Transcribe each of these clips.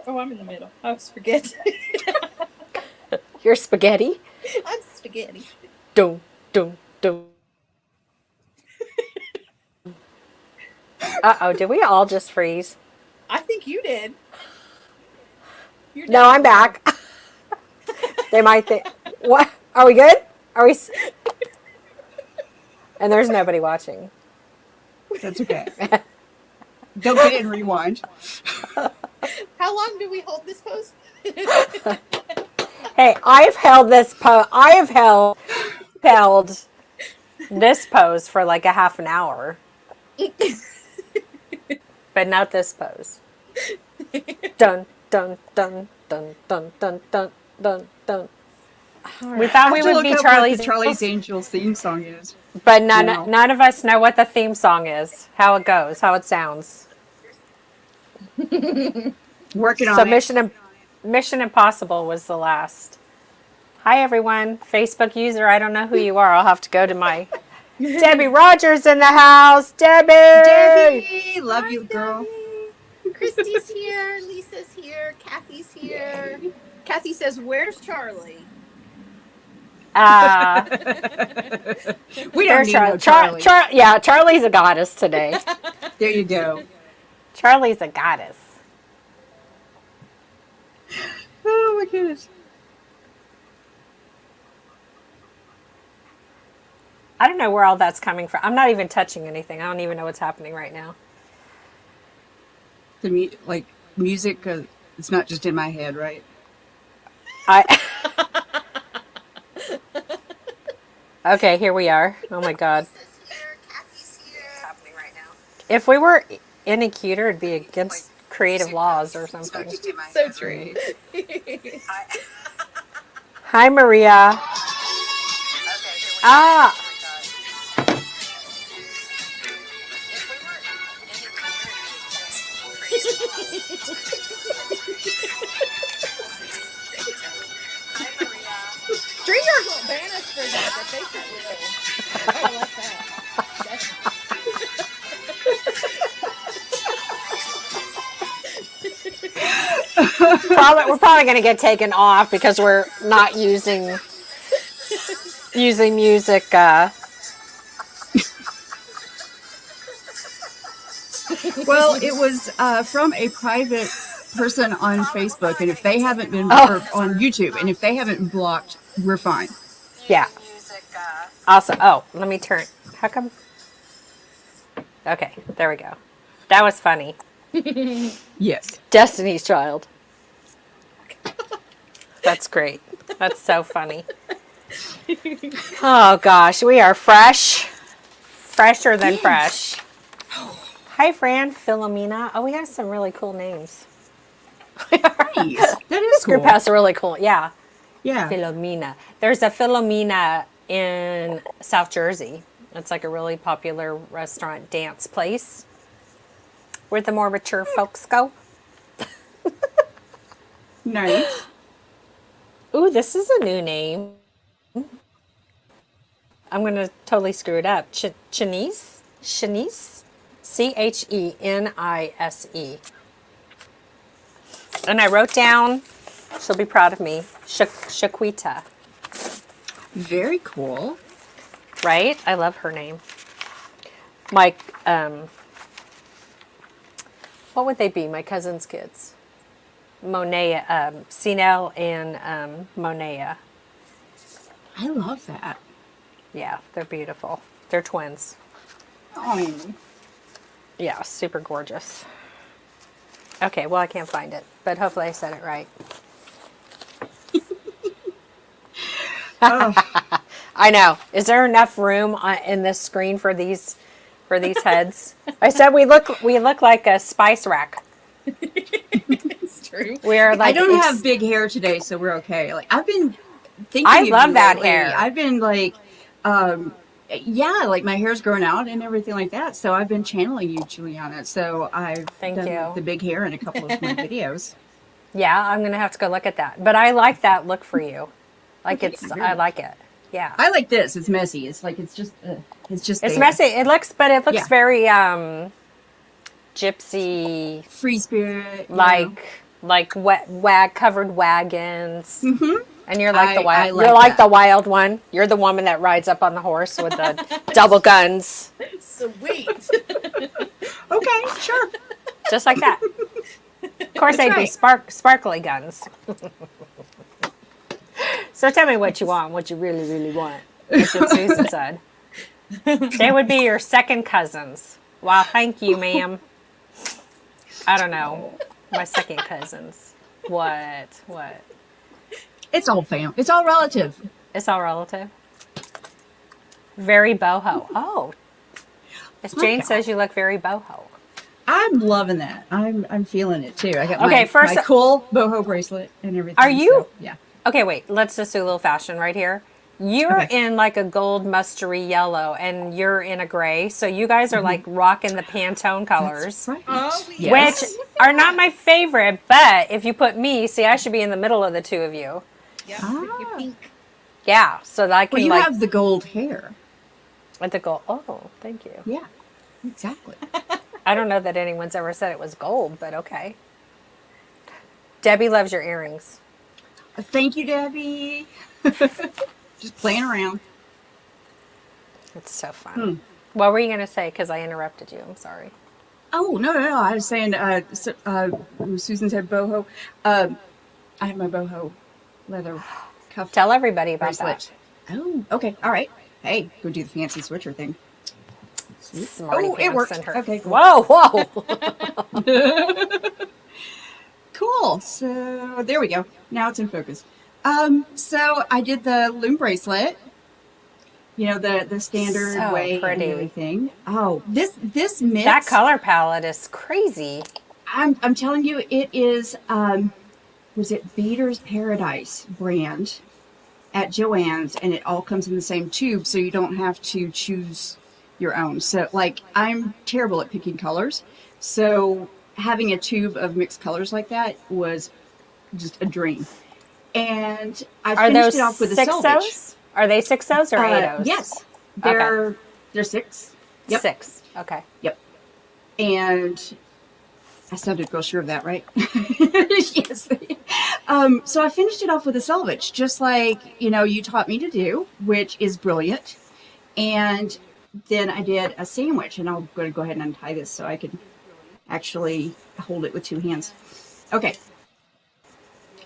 Oh, I'm in the middle. I was forgetting. You're spaghetti? I'm spaghetti. Dum, dum, dum. Uh-oh, did we all just freeze? I think you did. You're No, down I'm below. back. They might think, what? Are we good? Are we? And there's nobody watching. That's okay. Don't get it and rewind. How long do we hold this pose? Hey, I've held this pose. I have held this pose for like a half an hour, but not this pose. Dun dun dun dun dun dun dun dun dun. We thought we would be Charlie's Angels theme song is. but none of us know what the theme song is, how it goes, how it sounds. Working on So it. Mission Impossible was the last. Hi everyone, Facebook user. I don't know who you are. I'll have to go to my Debbie Rogers in the house. Debbie. Debbie, love you, girl. Christy's here. Lisa's here. Kathy's here. Yay. Kathy says, "Where's Charlie?" We don't need no Charlie. Yeah, Charlie's a goddess today. There you go. Charlie's a goddess. Oh my goodness. I don't know where all that's coming from. I'm not even touching anything. I don't even know what's happening right now. The music, it's not just in my head, right? Okay, here we are. Oh my God. If we were any cuter, it'd be against creative laws or something. So true. Hi, Maria. Ah. Streamers won't ban us for that, but Facebook will. I like We're probably going to get taken off because we're not using music. Well, it was from a private person on Facebook, and if they haven't been or on YouTube, and if they haven't been blocked, we're fine. Yeah. Awesome. Oh, let me turn. How come? Okay, there we go. That was funny. Yes. Destiny's Child. That's great. That's so funny. Oh gosh, we are fresh. Fresher than fresh. Hi, Fran. Philomena. Oh, we have some really cool names. Nice. That is This cool. group has a really cool, yeah. Yeah. Philomena. There's a Philomena in South Jersey. It's like a really popular restaurant dance place where the more mature folks go. Nice. Ooh, this is a new name. I'm going to totally screw it up. Chenise? Chenise? Chenise. And I wrote down, she'll be proud of me, Shaquita. Very cool. Right? I love her name. My, what would they be? My cousin's kids. Monea, Sinel and Monea. I love that. Yeah, they're beautiful. They're twins. Oh. Yeah, super gorgeous. Okay, well, I can't find it, but hopefully I said it right. Oh. I know. Is there enough room in this screen for these heads? I said we look like a spice rack. It's true. We are like. I don't have big hair today, so we're okay. Like I've been thinking. I of love you that lately. hair. I've been like, yeah, like my hair's grown out and everything like that. So I've been channeling you, Juliana. So I've done the big hair in a couple of my videos. Yeah, I'm gonna have to go look at that. But I like that look for you. Like Okay, I like it. Yeah. I like this. It's messy. It's like it's just It's there. messy. It looks very gypsy, free spirit, like like covered wagons. Mm-hmm. And you're like the wild one. You're the woman that rides up on the horse with the double guns. Sweet. Okay, sure. Just like that. Of course, they'd be sparkly guns. So tell me what you want, what you really, really want. That's what Susan said. They would be your second cousins. Wow, thank you, ma'am. I don't know. My second cousins. What? It's all fam. It's all relative. It's all relative. Very boho. Oh. As Jane says, you look very boho. I'm loving that. I'm feeling it too. I got my cool boho bracelet and everything. Are you? So, yeah. Okay, wait. Let's just do a little fashion right here. You're in like a gold mustardy yellow, and you're in a gray. So you guys are like rocking the Pantone colors, Right. Oh, which are not my favorite. But if you put me, see, I should be in the middle of the two of you. Yeah, you're pink. Yeah, so that I can Well, you have the gold hair. with the gold. Oh, thank you. Yeah, exactly. I don't know that anyone's ever said it was gold, but okay. Debbie loves your earrings. Thank you, Debbie. Just playing around. It's so fun. What were you going to say? Because I interrupted you. I'm sorry. Oh, no. I was saying, Susan said boho. I have my boho leather cuff. Tell everybody about bracelet. that. Oh, okay. All right. Hey, go do the fancy switcher thing. Smarty Oh, it pants worked. in her. Okay, cool. Whoa. Cool. So there we go. Now it's in focus. So I did the loom bracelet. You know, the standard So way pretty. and everything. Oh, this mix. That color palette is crazy. I'm telling you, it is. Was it Beater's Paradise brand at Joann's, and it all comes in the same tube, so you don't have to choose your own. So, like, I'm terrible at picking colors, so having a tube of mixed colors like that was just a dream. And I finished it off with a selvage. Are they 6-0s or 8-0s? Yes, they're 6. Yep. 6. Okay. Yep. And I sounded real sure of that, right? Yes. So I finished it off with a selvage, just like, you taught me to do, which is brilliant. And then I did a sandwich, and I'm going to go ahead and untie this so I can actually hold it with 2 hands. Okay.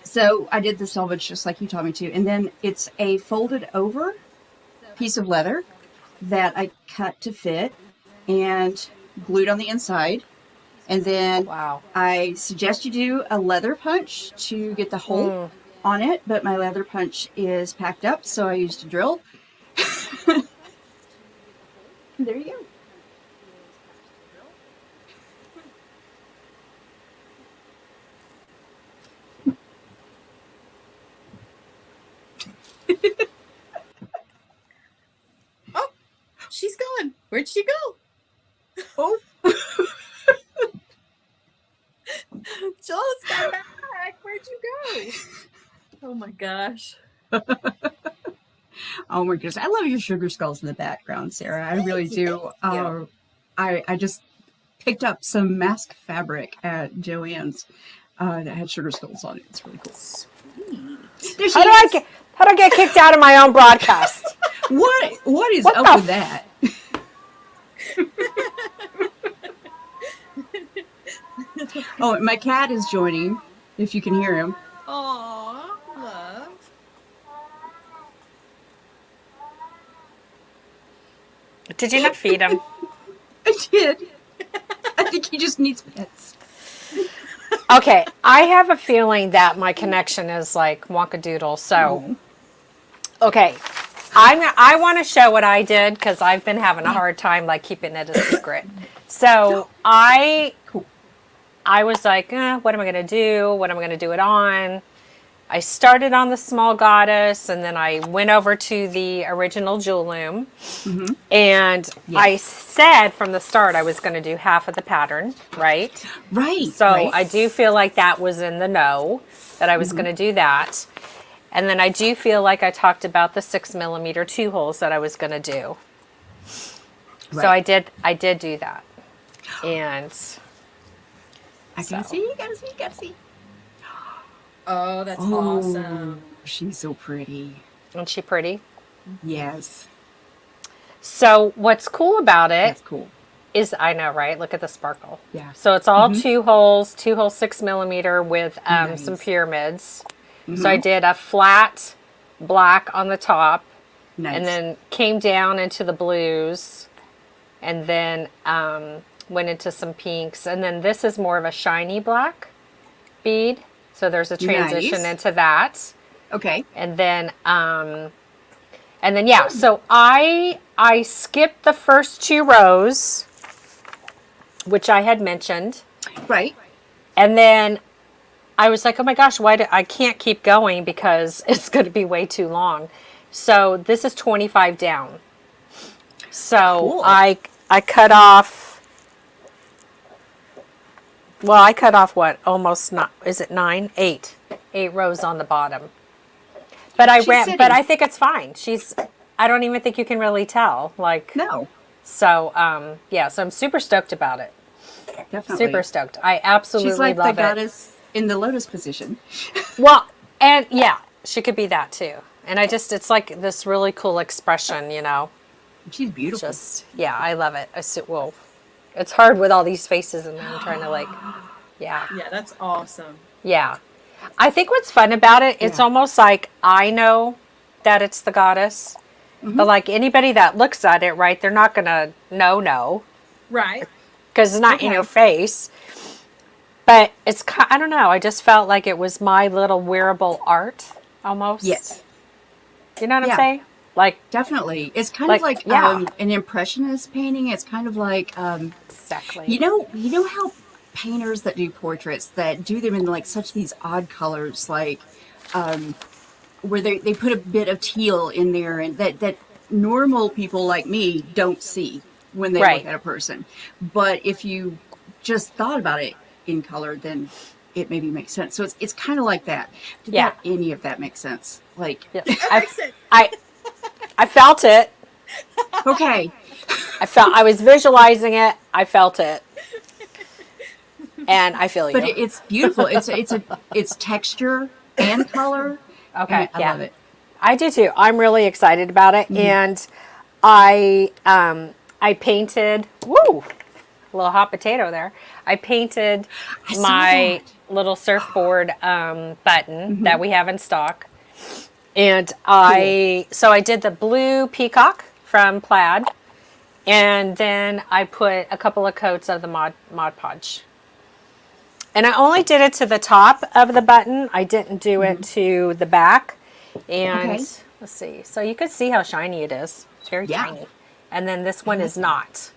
So I did the selvage just like you taught me to. And then it's a folded over piece of leather that I cut to fit and glued on the inside. And then I suggest you do a leather punch to get the hole on it, but my leather punch is packed up, so I used a drill. There you go. Oh, she's gone. Where'd she go? Oh. Joel's got back. Where'd you go? Oh my gosh. Oh my goodness. I love your sugar skulls in the background, Sarah. I really do. I just picked up some mask fabric at Joann's that had sugar skulls on it. It's really cool. Sweet. How do I get kicked out of my own broadcast? What is up with that? Oh, my cat is joining, if you can hear him. Aw, love. Did you not feed him? I did. I think he just needs pets. Okay, I have a feeling that my connection is like wonkadoodle. So, okay, I want to show what I did because I've been having a hard time like keeping it a secret. So I was like, what am I going to do? What am I going to do it on? I started on the small goddess, and then I went over to the original Jewel Loom. Mm-hmm. And I said from the start I was going to do half of the pattern, right? Right. So I do feel like that was in the know, that I was going to do that. And then I do feel like I talked about the 6mm 2 holes that I was going to do. Right. So I did do that. And I gotta see. Oh, that's Oh, awesome. she's so pretty. Isn't she pretty? Yes, So what's cool about it that's cool. is, I know, right? Look at the sparkle. Yeah. So it's all 2 holes 6 millimeter with some Nice. pyramids. So I did a flat black on the top, Nice. and then came down into the blues, and then went into some pinks, and then this is more of a shiny black bead. So there's a transition Nice. into that, Okay. and then yeah. So I skipped the first 2 rows, which I had mentioned, Right. and then I was like, oh my gosh, I can't keep going because it's going to be way too long. So this is 25 down. So Cool. I cut off, well, I cut off what? Almost not, is it 9? 8. 8 rows on the bottom. But She's sitting. but I think it's fine. I don't even think you can really tell. Like, No, so, yeah, so I'm super stoked about it. definitely. Super stoked. I absolutely She's like the love it. goddess in the lotus position. Well, and yeah, she could be that too. And it's like this really cool expression, you know. She's beautiful. Just, yeah, I love it. Well, it's hard with all these faces and I'm trying to like, yeah, Yeah, that's awesome. yeah. I think what's fun about it, it's Yeah. almost like I know that it's the goddess, but like anybody that looks at it, right, they're not going to know Right. because it's not in Okay. your face. But I don't know. I just felt like it was my little wearable art almost. Yes, You know what I'm Yeah. saying? Like, definitely. It's kind Like, of like yeah. an impressionist painting. It's kind of like exactly. you know how painters that do portraits that do them in like such these odd colors, like where they put a bit of teal in there, and that normal people like me don't see when they Right. look at a person. But if you just thought about it in color, then it maybe makes sense. So it's kind of like that. Did Yeah. any of that make sense? Like, Yeah. Listen, I felt it. okay, I was visualizing it. I felt it. And I feel you. but it's beautiful. It's texture and color. Okay, And I yeah. love it. I do too. I'm really excited about it. And I painted, woo, a little hot potato there. I painted I saw my that. little surfboard button that we have in stock. And so I did the blue peacock from Plaid. And then I put a couple of coats of the Mod Podge. And I only did it to the top of the button. I didn't do it to the back. And Okay. let's see. So you could see how shiny it is. It's very Yeah. tiny. And then this one is not.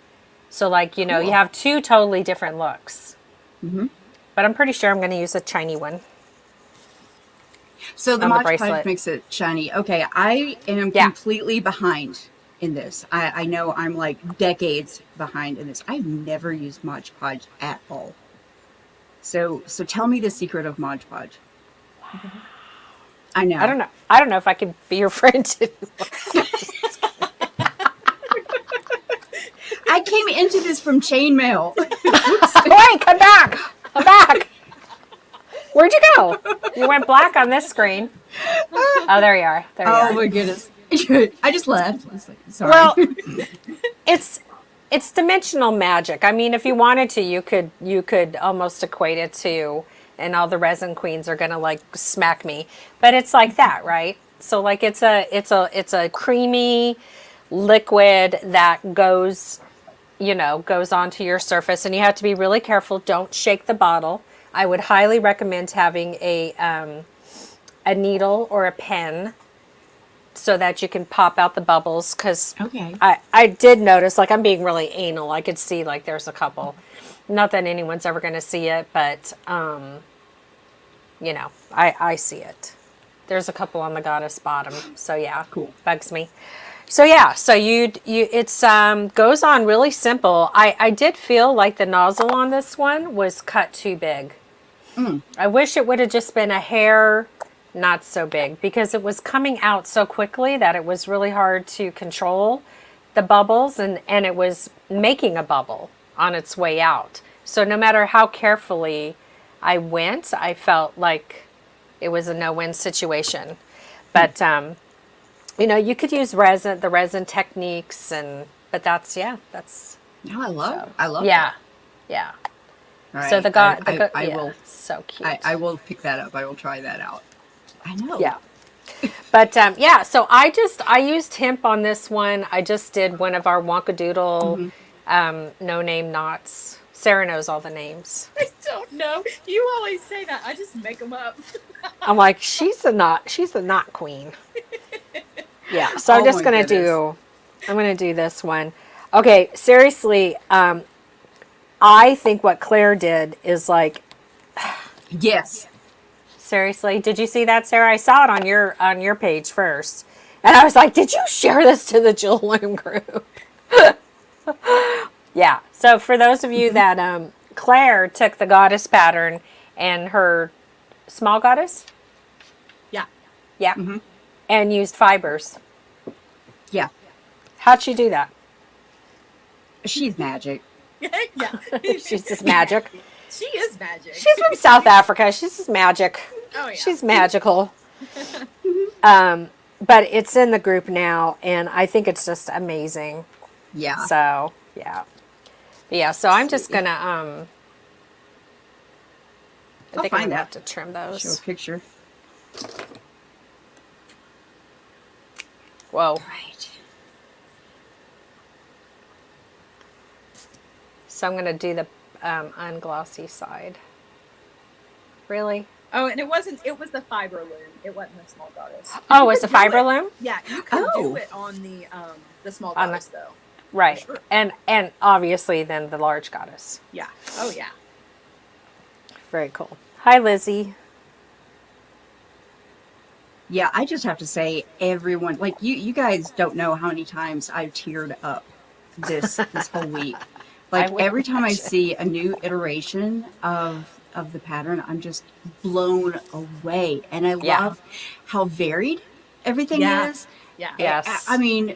So like, you know, you Cool. have 2 totally different looks. But I'm pretty sure I'm going to use a shiny one. So the On the Mod bracelet. Podge makes it shiny. Okay, I am Yeah. completely behind in this. I know I'm like decades behind in this. I've never used Mod Podge at all. So tell me the secret of Mod Podge. I know. I don't know. I don't know if I could be your friend too. I came into this from chainmail. Wait, come back. Come back. Where'd you go? You went black on this screen. Oh, there you are. There you Oh are. my goodness. I just left. I was like, sorry. Well, it's dimensional magic. I mean, if you wanted to, you could almost equate it to, and all the resin queens are gonna like smack me, but it's like that, right? So like it's a creamy liquid that goes onto your surface, and you have to be really careful. Don't shake the bottle. I would highly recommend having a needle or a pen so that you can pop out the bubbles, because Okay. I did notice, like, I'm being really anal. I could see like there's a couple. Not that anyone's ever going to see it, but I see it. There's a couple on the goddess bottom. So yeah, Cool. bugs me. So yeah, so it's goes on really simple. I did feel like the nozzle on this one was cut too big. I wish it would have just been a hair not so big, because it was coming out so quickly that it was really hard to control the bubbles, and it was making a bubble on its way out. So no matter how carefully I went, I felt like it was a no-win situation. But you know, you could use the resin techniques, but that's No, I love yeah, that. yeah. All So right. I yeah, will. so cute. I will pick that up. I will try that out. I know. Yeah. But yeah, so I used hemp on this one. I just did one of our Wonkadoodle no name knots. Sarah knows all the names. I don't know. You always say that. I just make them up. I'm like, she's the knot queen. Yeah, so I'm Oh just my gonna goodness. I'm gonna do this one. Okay, seriously, I think what Claire did is like, Yes. seriously, did you see that, Sarah? I saw it on your page first, and I was like, did you share this to the Jewel Loom group? Yeah. So for those of you that Claire took the goddess pattern and her small goddess, Yeah. yeah, and used fibers. Yeah. How'd she do that? She's magic. Yeah. She's just magic. She is magic. She's from South Africa. She's just magic. Oh, yeah. She's magical. But it's in the group now, and I think it's just amazing. Yeah. So yeah, yeah. So I'm just gonna I I'll think I'm find gonna that. have to trim Show a those. picture. Whoa. Right. So I'm gonna do the unglossy side. Really? Oh, and it was the fiber loom. It wasn't the small goddess. Oh, it's the could do fiber it. loom? Yeah, you could Oh. do it on the small On the- goddess though. Right. Sure. And obviously then the large goddess. Yeah. Oh yeah. Very cool. Hi, Lizzie. Yeah, I just have to say, everyone, like you guys don't know how many times I've teared up this whole week. I Like would every time I imagine. see a new iteration of the pattern, I'm just blown away, and I Yeah. love how varied everything Yeah. is. Yeah. Yes. I mean,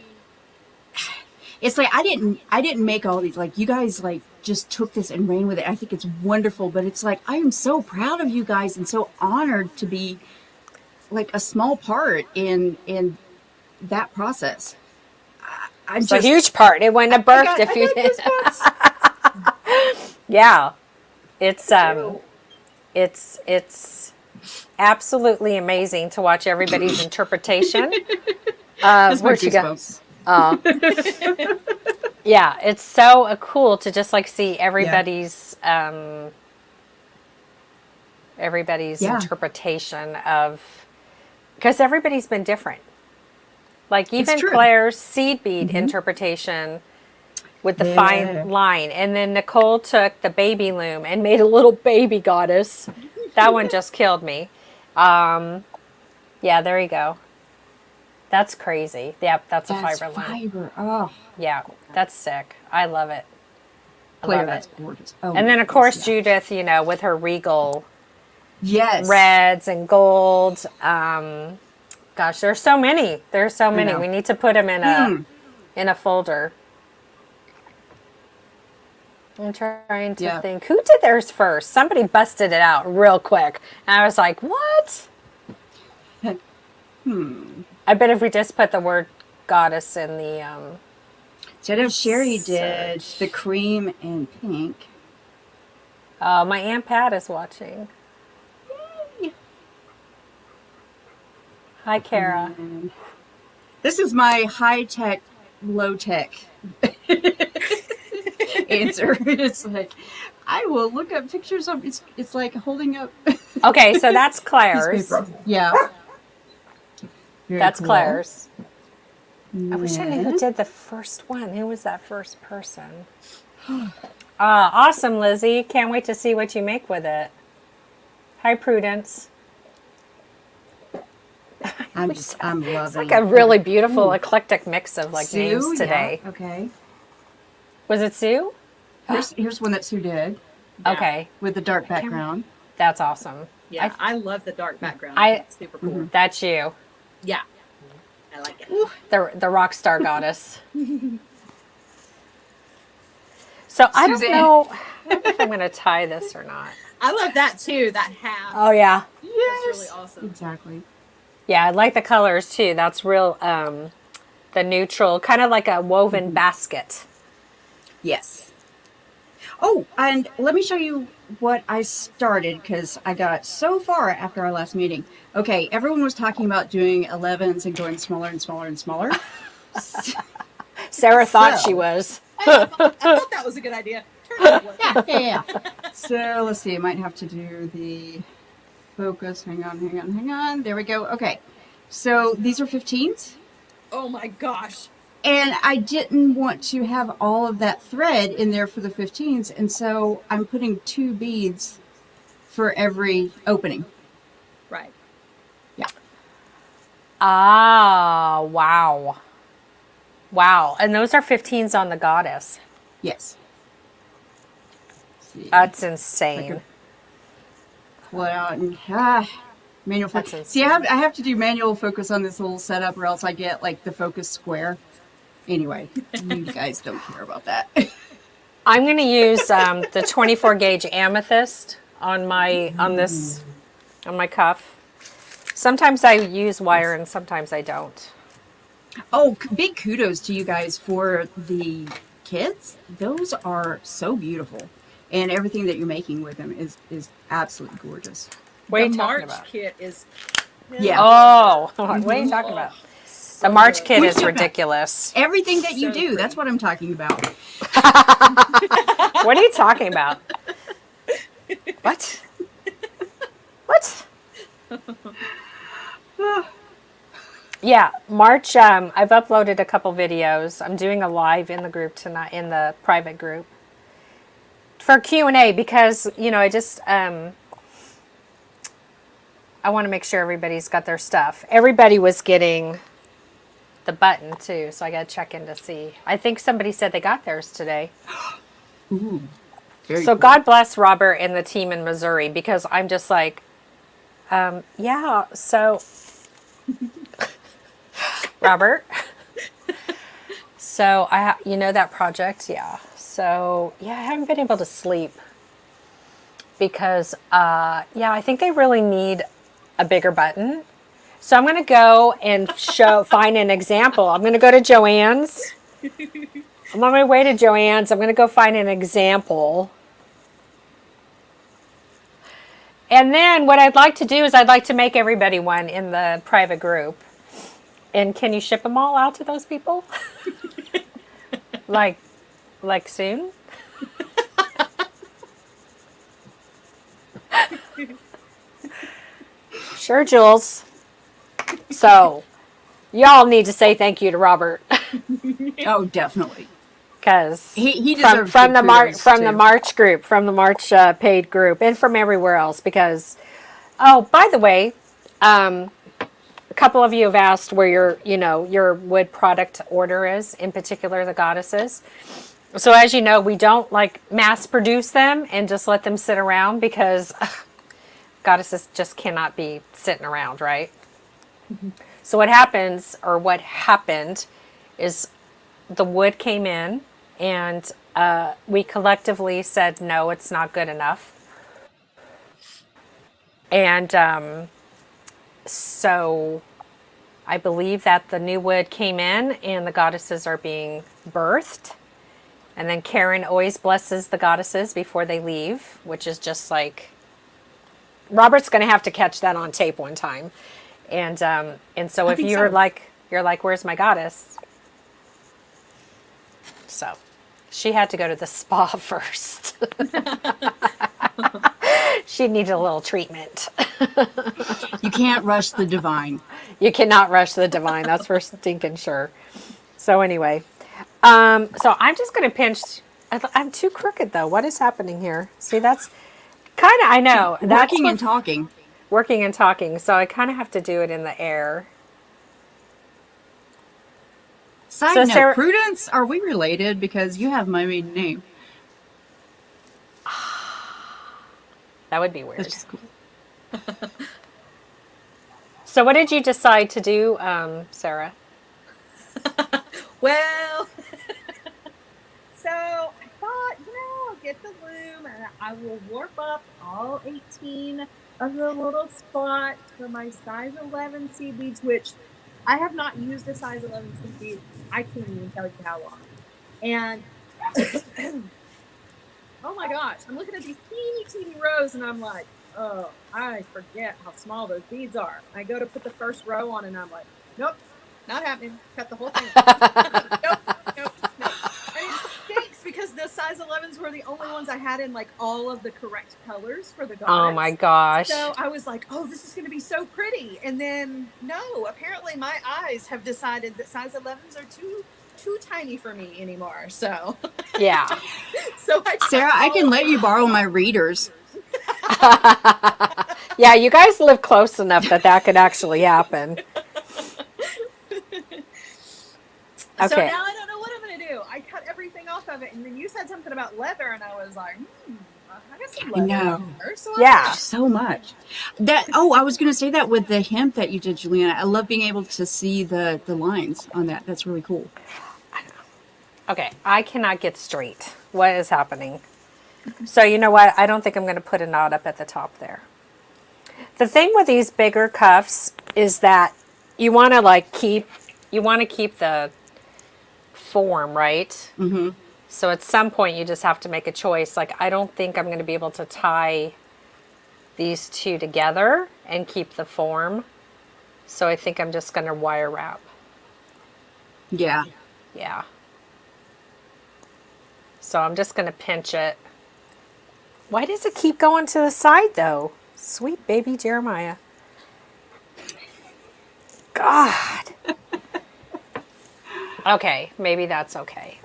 it's like I didn't make all these. Like you guys, like just took this and ran with it. I think it's wonderful, but it's like I am so proud of you guys and so honored to be like a small part in that process. I'm It's a just huge part. It wouldn't have birthed if you I got did. goosebumps. Yeah. It's absolutely amazing to watch everybody's interpretation. That's my Where'd she go? goosebumps. Yeah, it's so cool to just like see everybody's Yeah. interpretation of, because everybody's been different. Like even true. Claire's seed bead interpretation with the Yeah. fine line, and then Nicole took the baby loom and made a little baby goddess. That one just killed me. Yeah, there you go. That's crazy. Yep, that's a That's fiber loom. fiber. Oh, Yeah, that's sick. I love it. I Claire, love that's it. gorgeous. Oh, And then my of course goodness, yeah. Judith, you know, with her regal Yes. reds and gold. Gosh, there's so many. There's so many. know. We need to put them in a folder. I'm trying to Yeah. think. Who did theirs first? Somebody busted it out real quick. And I was like, what? I bet if we just put the word goddess in the So I know Sherry did the cream and pink. my Aunt Pat is watching. Hi, Kara. And this is my high-tech, low-tech answer. It's like, I will look up pictures of, it's like holding up Okay, so that's piece Claire's. of paper. Yeah. Very That's cool. Claire's. I wish I knew who Yeah. did the first one. Who was that first person? Awesome, Lizzie. Can't wait to see what you make with it. Hi, Prudence. I'm loving It's like a really beautiful, eclectic mix of like Sue, names today. Yeah. Okay. Was it Sue? Here's one that Sue did Yeah. Okay, with the dark background. that's awesome. Yeah, I love the dark background. I- It's super cool. That's you, Yeah. I like it. the rock star goddess. So I don't Suzanne. know if I'm going to tie this or not. I love that too, that half. Oh yeah, That's really awesome. Exactly. Yeah, I like the colors too. That's real, the neutral, kind of like a woven basket. Yes. Oh, and let me show you what I started because I got so far after our last meeting. Okay, everyone was talking about doing 11s and going smaller and smaller and smaller. Sarah thought she So- was. I thought that was a good idea. Turns out it wasn't. Yeah. So let's see. I might have to do the focus. Hang on. There we go. Okay. So these are 15s. Oh my gosh. And I didn't want to have all of that thread in there for the 15s. And so I'm putting 2 beads for every opening. Right. Yeah. Ah, wow. Wow. And those are 15s on the Goddess. Yes. Let's see. That's insane. Pull it out and manual That's focus. See, insane. I have to do manual focus on this little setup, or else I get like the focus square. Anyway, you guys don't care about that. I'm going to use the 24 gauge amethyst on my cuff. Sometimes I use wire and sometimes I don't. Oh, big kudos to you guys for the kits. Those are so beautiful, and everything that you're making with them is absolutely gorgeous. What are The you talking March about? kit is. Yeah. Oh, what are you talking about? The March kit What are is you talking about? ridiculous. Everything that you So do, pretty. that's what I'm talking about. What are you talking about? What? What? Yeah, March, I've uploaded a couple videos. I'm doing a live in the group tonight, in the private group, for Q&A because, I just, I want to make sure everybody's got their stuff. Everybody was getting the button too, so I got to check in to see. I think somebody said they got theirs today. Ooh, very So cool. God bless Robert and the team in Missouri, because I'm just like, yeah, so Robert. So that project, yeah. So yeah, I haven't been able to sleep because I think they really need a bigger button. So I'm going to go and find an example. I'm going to go to Joann's. I'm on my way to Joann's. I'm going to go find an example. And then what I'd like to do is I'd like to make everybody one in the private group. And can you ship them all out to those people? like soon? Sure, Jules. So, y'all need to say thank you to Robert. Oh, definitely. Because He deserves from big the kudos, too. March group, from the March paid group, and from everywhere else. Because, oh, by the way, a couple of you have asked where your wood product order is, in particular the Goddesses. So as you know, we don't mass produce them and just let them sit around because Goddesses just cannot be sitting around, right? Mm-hmm. So what happened is the wood came in and we collectively said, no, it's not good enough. And so I believe that the new wood came in and the Goddesses are being birthed. And then Karen always blesses the Goddesses before they leave, which is just like, Robert's going to have to catch that on tape one time. And so if you're like, where's my goddess? So she had to go to the spa first. She needed a little treatment. You can't rush the divine. You cannot rush the divine. That's for stinking sure. So anyway, so I'm just going to pinch. I'm too crooked though. What is happening here? See, that's kind of, I know. That's Working and talking. Working and talking. So I kind of have to do it in the air. Side So note, Sarah- Prudence, are we related? Because you have my maiden name. That would be weird. That's just cool. So what did you decide to do, Sarah? Well, so I thought, I'll get the loom and I will warp up all 18 of the little spots for my size 11 seed beads, which I have not used a size 11 seed bead. I can't even tell you how long. And oh my gosh, I'm looking at these teeny rows and I'm like, oh, I forget how small those beads are. I go to put the first row on and I'm like, nope, not happening. Cut the whole thing. Nope. And it stinks because the size 11s were the only ones I had in like all of the correct colors for the goddess. Oh my gosh. So I was like, oh, this is going to be so pretty. And then no, apparently my eyes have decided that size 11s are too tiny for me anymore. So Yeah. so Sarah, I can let you borrow my readers. Yeah, you guys live close enough that could actually happen. So Okay. now I don't know what I'm going to do. I cut everything off of it. And then you said something about leather. And I was like, I got some leather. No. in there, so Yeah. So much. I was going to say that with the hemp that you did, Juliana. I love being able to see the lines on that. That's really cool. Okay, I cannot get straight. What is happening? So you know what? I don't think I'm going to put a knot up at the top there. The thing with these bigger cuffs is that you want to keep the form, right? Mm-hmm. So at some point you just have to make a choice. Like, I don't think I'm going to be able to tie these two together and keep the form. So I think I'm just going to wire wrap. Yeah. Yeah. So I'm just going to pinch it. Why does it keep going to the side though? Sweet baby Jeremiah. God. Okay, maybe that's okay.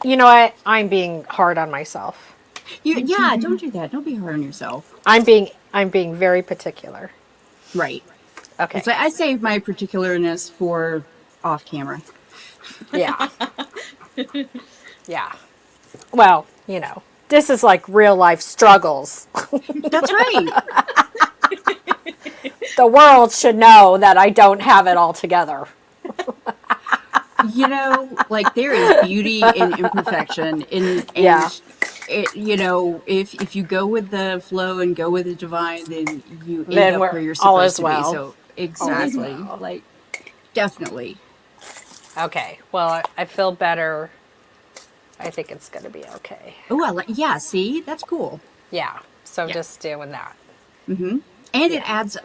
You know what? I'm being hard on myself. Yeah, don't do that. Don't be hard on yourself. I'm being very particular. Right. Okay. It's like I save my particularness for off camera. Yeah. Yeah. Well, this is like real life struggles. That's right. The world should know that I don't have it all together. There is beauty in imperfection. Yeah. If you go with the flow and go with the divine, then you end Then up we're where you're all supposed as to well. be. So exactly, well. definitely. Okay. Well, I feel better. I think it's going to be okay. Oh, yeah. See, that's cool. Yeah. So just doing that. Mm-hmm. And it adds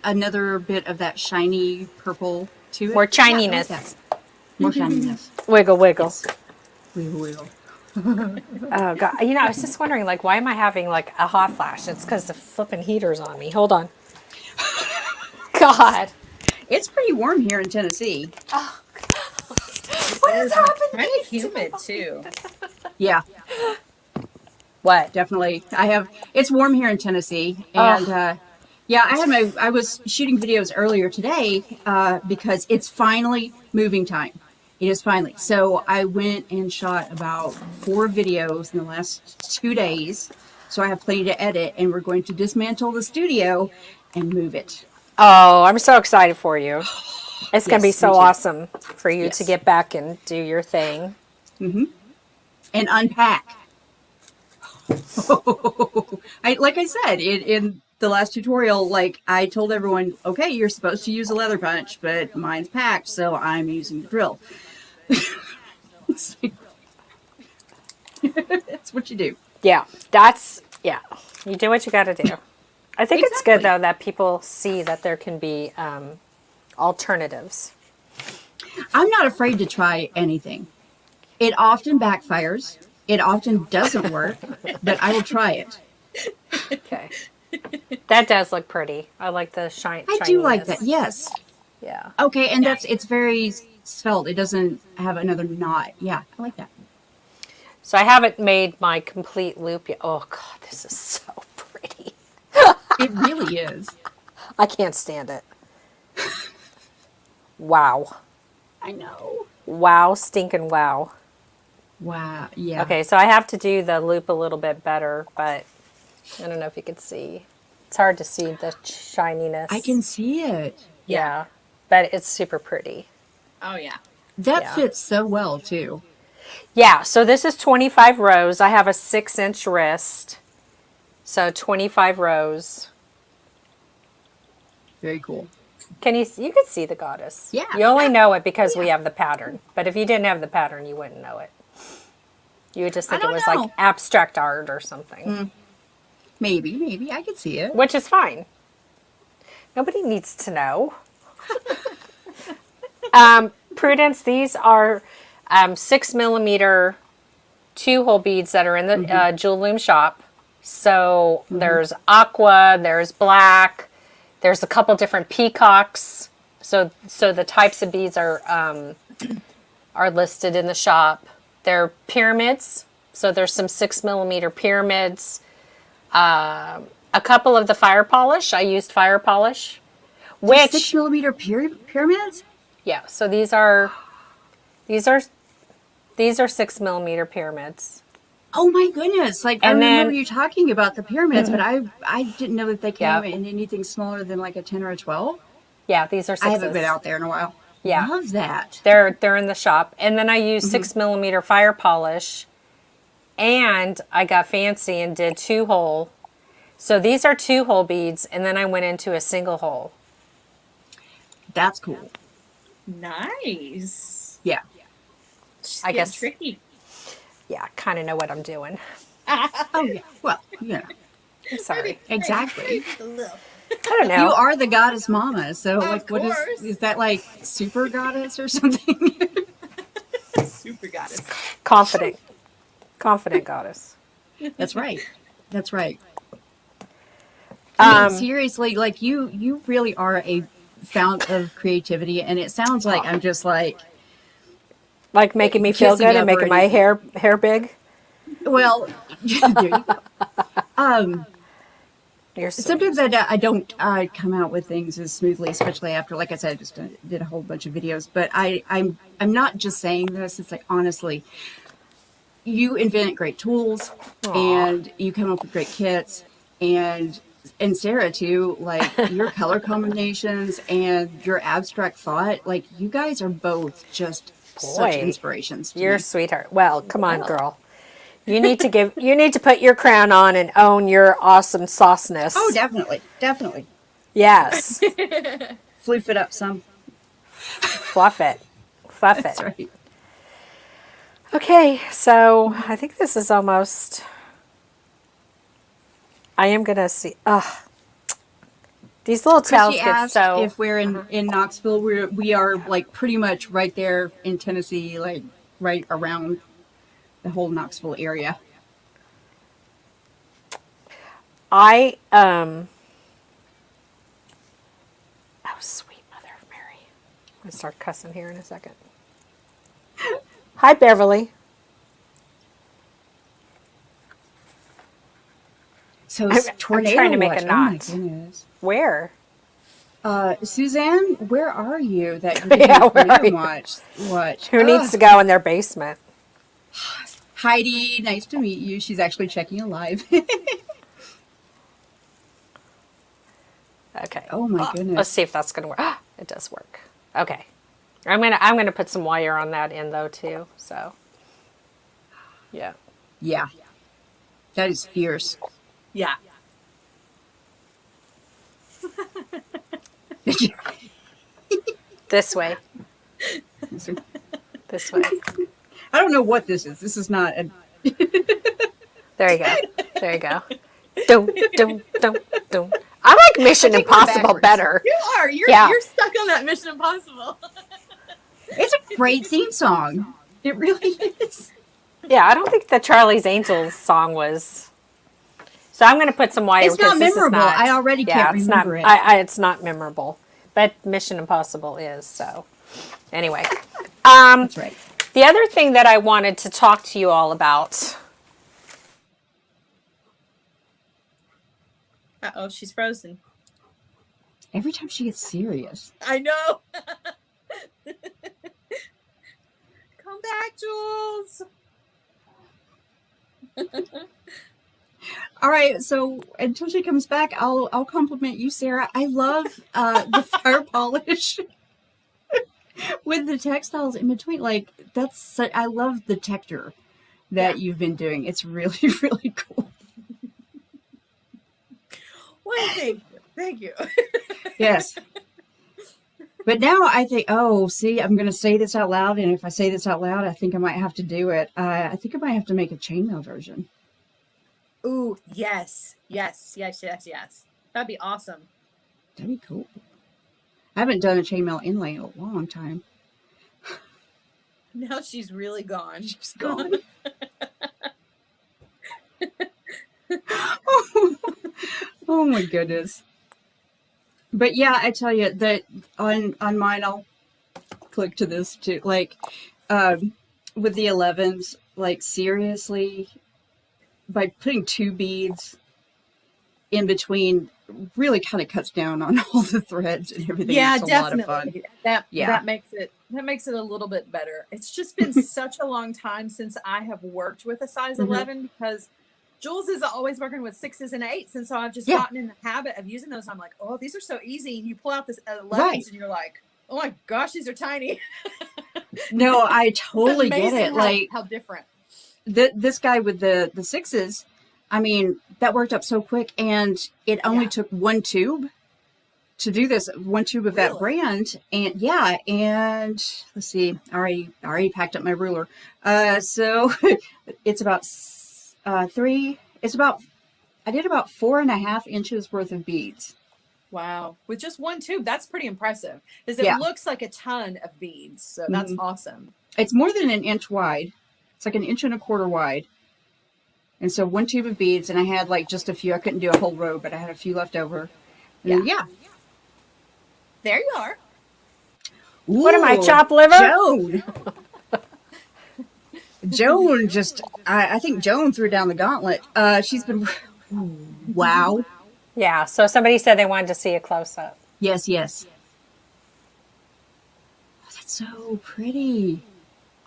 another bit of that shiny purple to it. More shininess. Yeah, I like that. More shininess. Wiggle, wiggle. Yes. Wiggle, wiggle. Oh God! I was just wondering, why am I having a hot flash? It's because the flipping heater's on me. Hold on. God, It's pretty warm here in Tennessee. oh. What is happening? Kind of humid too. Yeah, What? definitely. It's warm here in Tennessee, and I was shooting videos earlier today because it's finally moving time. It is finally. So I went and shot about 4 videos in the last 2 days. So I have plenty to edit, and we're going to dismantle the studio and move it. Oh, I'm so excited for you. It's going to be Yes, so me too. awesome for you to Yes. get back and do your thing. Mm-hmm. And unpack. Like I said, in the last tutorial, I told everyone, okay, you're supposed to use a leather punch, but mine's packed, so I'm using the drill. That's what you do. Yeah, you do what you got to do. I think it's good, though, that people see that there can be alternatives. I'm not afraid to try anything. It often backfires. It often doesn't work, but I will try it. Okay. That does look pretty. I like the shine. I do like shininess. that. Yes. Yeah. Okay, and it's very svelte. It doesn't have another knot. Yeah, I like that. So I haven't made my complete loop yet. Oh God, this is so pretty. It really is. I can't stand it. Wow. I know. Wow, stinking wow. Wow. Yeah. Okay, so I have to do the loop a little bit better, but I don't know if you can see. It's hard to see the shininess. I can see it. Yeah, but it's super pretty. Oh yeah. That Yeah. fits so well too. Yeah, so this is 25 rows. I have a 6-inch wrist. So 25 rows. Very cool. You can see the goddess. Yeah. You only know it because we have the pattern. But if you didn't have the pattern, you wouldn't know it. You would just think it don't was know. like abstract art or something. Maybe I could see it. Which is fine. Nobody needs to know. Prudence, these are 6mm 2-hole beads that are in the Jewel Loom shop. So there's aqua, there's black, there's a couple different peacocks. So the types of beads are listed in the shop. They're pyramids. So there's some 6mm pyramids. A couple of the fire polish. I used fire polish. Which 6mm pyramids? Yeah, so these are 6mm pyramids. Oh my goodness! Like I And remember then- you talking about the pyramids, but I didn't know that they came Yep. in anything smaller than like a 10 or a 12. Yeah, these are I haven't sixes. been out there in a while. Yeah. Love that. They're in the shop. And then I used 6mm fire polish, and I got fancy and did 2-hole. So these are 2-hole beads, and then I went into a single hole. That's cool. Nice. Yeah. She's I getting guess- tricky. Yeah, kind of know what I'm doing. Oh yeah. Well, yeah. I'm sorry. Exactly. A little. I don't know. You are the goddess mama, so like, what course. is that like super goddess or something? Super goddess. Confident goddess. That's right. That's right. I mean, seriously, like you really are a fount of creativity, and it sounds like I'm just like, Like making me feel Kissing good and up making my already. hair big. well, there you go. You're sweet. Sometimes I don't come out with things as smoothly, especially after, like I said, I just did a whole bunch of videos. But I'm not just saying this. It's like, honestly, you invent great tools, and you come up with great kits, and Sarah too. Like your color combinations and your abstract thought. Like you guys are both just such Boy, inspirations. To You're a me. sweetheart. Well, come on, girl. You need to put your crown on and own your awesome sauceness. Oh, definitely. Yes. Floof it up some. Fluff it. Fluff That's it. right. Okay, so I think this is almost. I am gonna see. These little tails Christy get asked so. if we're in Knoxville. We are like pretty much right there in Tennessee, like right around the whole Knoxville area. Oh, sweet mother of Mary. I'm gonna start cussing here in a second. Hi, Beverly. So I'm tornado trying to make a watch. knot. Oh my goodness. Where? Suzanne, where are you? That you're Yeah, doing where are tornado you? watch. Who needs to go in their basement? Heidi, nice to meet you. She's actually checking alive. Okay. Oh my goodness. Let's see if that's gonna work. It does work. Okay. I'm gonna put some wire on that end though too. So. Yeah. Yeah. That is fierce. Yeah. This way. This way. I don't know what this is. This is not a. There you go. There you go. Dum, dum, dum, dum. I like Mission I think we're Impossible backwards. better. You are. You're Yeah. you're stuck on that Mission Impossible. It's a great theme song. It really is. Yeah, I don't think the Charlie's Angels song was. So I'm going to put some wire. It's because not this is memorable. not- I already can't it's remember not, it. It's not memorable, but Mission Impossible is. So, anyway, That's right. the other thing that I wanted to talk to you all about. Uh-oh, she's frozen. Every time she gets serious. I know. Come back, Jules. All right, so until she comes back, I'll compliment you, Sarah. I love the fire polish with the textiles in between. Like I love the texture that you've been doing. It's really, really cool. Well, thank you. Thank you. Yes. But now I think, oh, see, I'm going to say this out loud. And if I say this out loud, I think I might have to do it. I think I might have to make a chainmail version. Ooh, yes. That'd be awesome. That'd be cool. I haven't done a chainmail inlay in a long time. Now she's really gone. She's gone. Oh my goodness. But yeah, I tell you that on mine, I'll click to this too. Like, with the 11s, like seriously, by putting 2 beads in between, really kind of cuts down on all the threads and everything. Yeah, it's a definitely. lot of fun. That makes it a little bit better. It's just been such a long time since I have worked with a size 11 because Jules is always working with 6s and 8s, and so I've just gotten in the habit of using those. I'm like, oh, these are so easy. And you pull out this 11s, and you're like, oh my gosh, these are tiny. No, I totally get it. Like how different. This guy with the 6s, I mean, that worked up so quick, and it only took 1 tube to do this. 1 tube of that brand, and and let's see, I already packed up my ruler. So it's about 3. It's about, I did about 4.5 inches worth of beads. Wow, with just 1 tube, that's pretty impressive. Because it looks like a ton of beads, so that's awesome. It's more than an inch wide. It's like 1.25 inches wide. And so 1 tube of beads, and I had like just a few. I couldn't do a whole row, but I had a few left over. And there you are. Ooh, what am I, chopped liver? Joan. Joan just, I think Joan threw down the gauntlet. She's been, wow. Yeah, so somebody said they wanted to see a close-up. Yes. Oh, that's so pretty.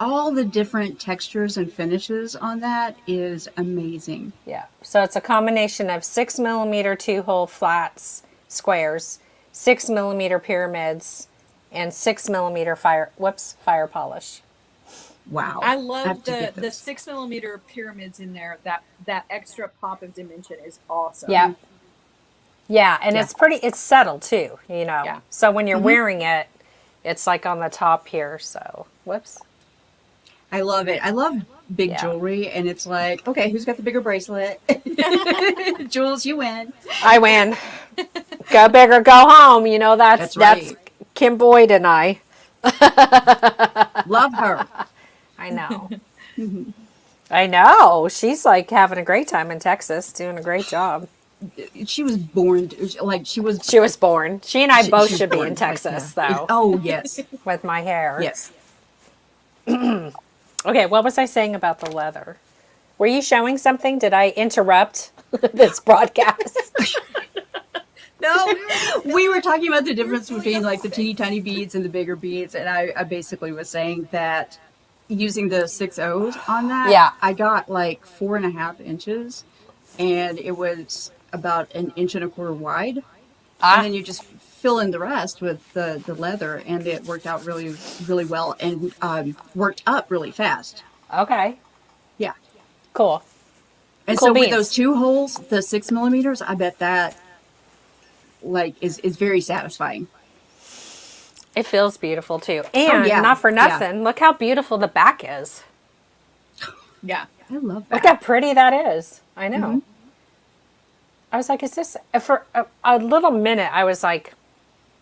All the different textures and finishes on that is amazing. Yeah, so it's a combination of 6mm 2-hole flats, squares, 6mm pyramids, and 6mm fire polish. Wow. I love the 6mm pyramids in there. That extra pop of dimension is awesome. Yeah, and it's subtle too, you know. Yeah. So when you're wearing it, it's like on the top here, so whoops. I love it. I love big jewelry, and it's like, okay, who's got the bigger bracelet? Jules, you win. I win. Go big or go home. You know, that's Kim Boyd and I. Love her. I know. I know. She's like having a great time in Texas, doing a great job. She was born, She was born. She and I both should be in Texas, though. Oh, yes. With my hair. Yes. Okay, what was I saying about the leather? Were you showing something? Did I interrupt this broadcast? No. We were talking about the difference between like the teeny tiny beads and the bigger beads, and I basically was saying that using the 6 O's on that, I got like 4.5 inches, and it was about 1.25 inches wide. And then you just fill in the rest with the leather, and it worked out really, really well, and worked up really fast. Okay. Yeah. Cool. And cool so beans. with those 2 holes, the 6mm, I bet that like is very satisfying. It feels beautiful too. And not for nothing, look how beautiful the back is. Yeah. I love that. Look how pretty that is. I know. I was like, is this, for a little minute, I was like,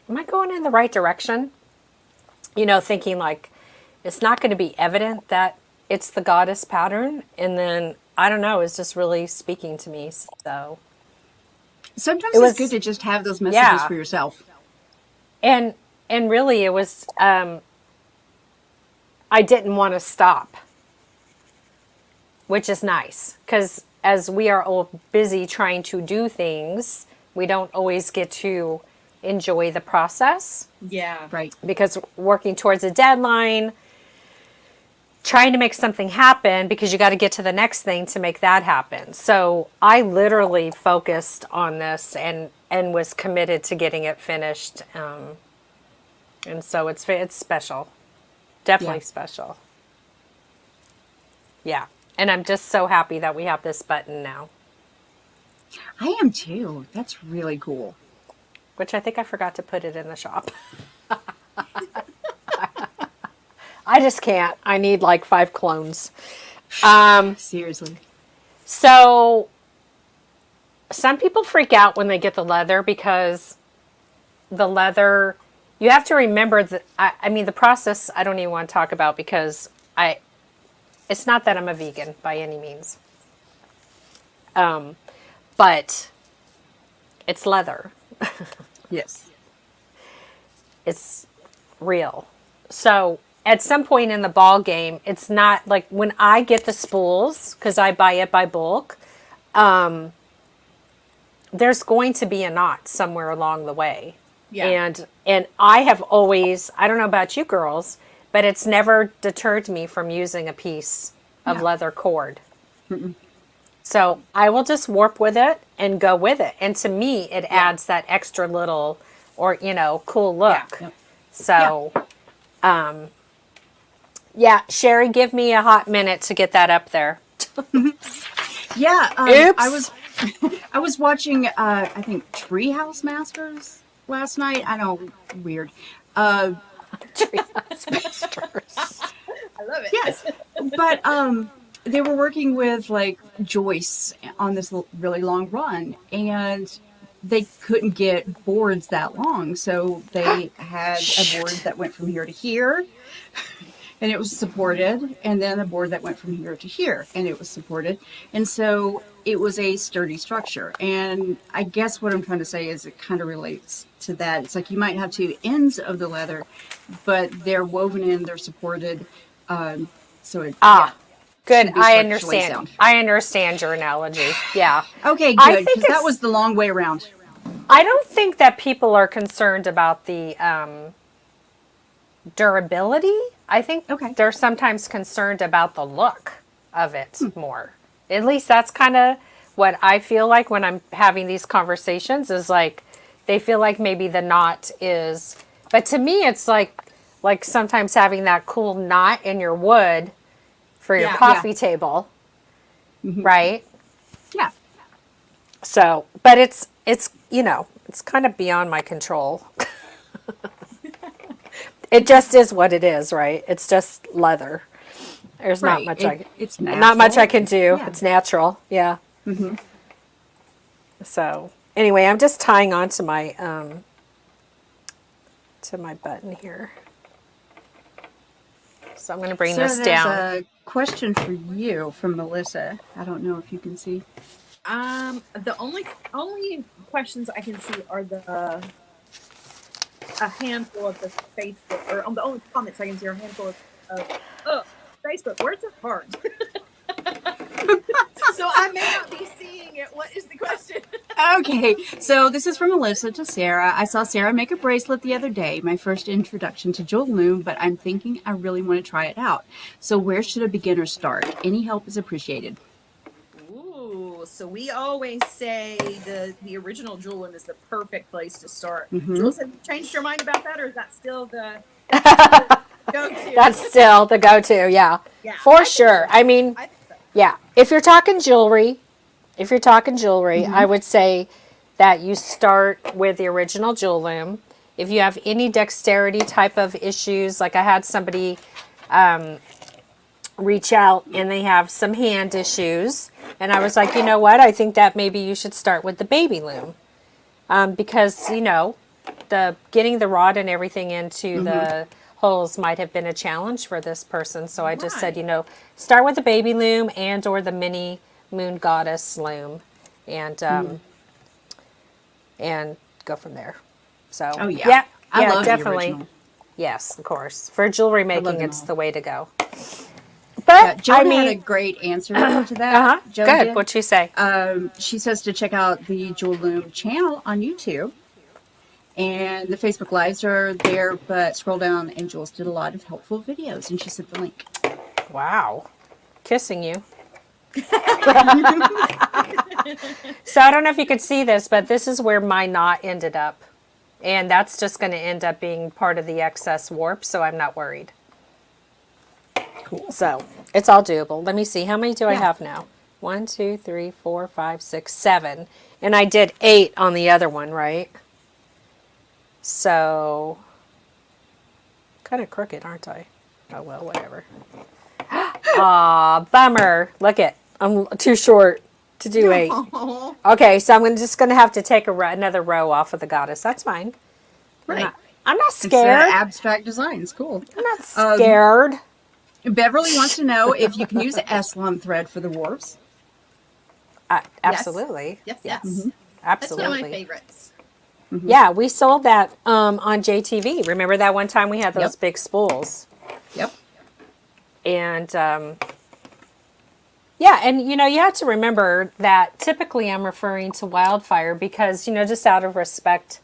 am I going in the right direction? You know, thinking like, it's not going to be evident that it's the Goddess pattern. And then, I don't know, it's just really speaking to me. So sometimes it's good to just have those messages for yourself. And really it was, I didn't want to stop, which is nice, because as we are all busy trying to do things, we don't always get to enjoy the process. Yeah. Right. Because working towards a deadline, trying to make something happen, because you got to get to the next thing to make that happen. So I literally focused on this and was committed to getting it finished. And so it's special. Definitely special. Yeah. And I'm just so happy that we have this button now. I am too. That's really cool. which I think I forgot to put it in the shop. I just can't. I need like 5 clones. Seriously. So some people freak out when they get the leather because the leather, you have to remember that, I mean, the process I don't even want to talk about because it's not that I'm a vegan by any means. But it's leather. Yes. It's real. So at some point in the ball game, it's not like when I get the spools, because I buy it by bulk, there's going to be a knot somewhere along the way. Yeah. And I have always, I don't know about you girls, but it's never deterred me from using a piece of leather cord. Mm-mm. So I will just warp with it and go with it. And to me, it adds that extra little or, cool look. Yeah. So, Sherry, give me a hot minute to get that up there. Yeah. Oops. I was watching, I think, Treehouse Masters last night. I know, weird. Treehouse Masters. I love it. Yes. But they were working with, like, Joyce on this really long run, and they couldn't get boards that long. So they had a board that went from here to here, and it was supported, and then a board that went from here to here, and it was supported. And so it was a sturdy structure. And I guess what I'm trying to say is it kind of relates to that. It's like you might have 2 ends of the leather, but they're woven in, they're supported. So it, good. should be I structurally understand. sound. I understand your analogy. Yeah. Okay, I good, think because that it's- was the long way around. I don't think that people are concerned about the durability. I think they're sometimes concerned about the look of it more. At least that's kind of what I feel like when I'm having these conversations is like they feel like maybe the knot is, but to me it's like sometimes having that cool knot in your wood for your coffee table, right? Yeah. So, but it's it's kind of beyond my control. It just is what it is, right? It's just leather. There's not Right. much It's not much I can do. Yeah. It's natural. Yeah. So anyway, I'm just tying on to my button here. So I'm going to bring So this there's down. a question for you from Melissa. I don't know if you can see. The only questions I can see are a handful of the Facebook, or the only comments I can see are a handful of Facebook. Where's the heart? So I may not be seeing it. What is the question? Okay, so this is from Melissa to Sarah. I saw Sarah make a bracelet the other day, my first introduction to Jewel Loom, but I'm thinking I really want to try it out. So where should a beginner start? Any help is appreciated. Ooh, so we always say the original Jewel Loom is the perfect place to start. Mhm. Jules, have you changed your mind about that, or is that still the go-to? That's still the go-to, yeah. Yeah, For sure. I mean, I think so. yeah. If you're talking jewelry, I would say that you start with the original Jewel Loom. If you have any dexterity type of issues, like I had somebody reach out and they have some hand issues, and I was like, you know what? I think that maybe you should start with the baby loom because the getting the rod and everything into the holes might have been a challenge for this person. So I just said, start with the baby loom and or the mini moon goddess loom, and go from there. So Oh, yeah. I love the definitely. original. Yes, of course. For jewelry making, them it's all. the way to go. But Joan I mean, had a great answer to that. Joan good. did. What'd she say? She says to check out the Jewel Loom channel on YouTube. And the Facebook Lives are there, but scroll down and Jules did a lot of helpful videos, and she sent the link. Wow, kissing you. So I don't know if you could see this, but this is where my knot ended up. And that's just going to end up being part of the excess warp, so I'm not worried. Cool. So it's all doable. Let me see. How many do I have now? 1, 2, 3, 4, 5, 6, 7. And I did 8 on the other one, right? So, kind of crooked, aren't I? Oh, well, whatever. Aw, bummer. Look it. I'm too short to do 8. Oh, Okay, so I'm just going to have to take another row off of the goddess. That's fine. Right. I'm not It's scared. abstract designs. Cool. I'm not scared. Beverly wants to know if you can use Eslam thread for the warps. Absolutely. yes, Yeah. yes. That's Absolutely. one of my favorites. Yeah, we sold that on JTV. Remember that one time we had those big spools? Yep. And yeah, and you have to remember that typically I'm referring to Wildfire because, just out of respect,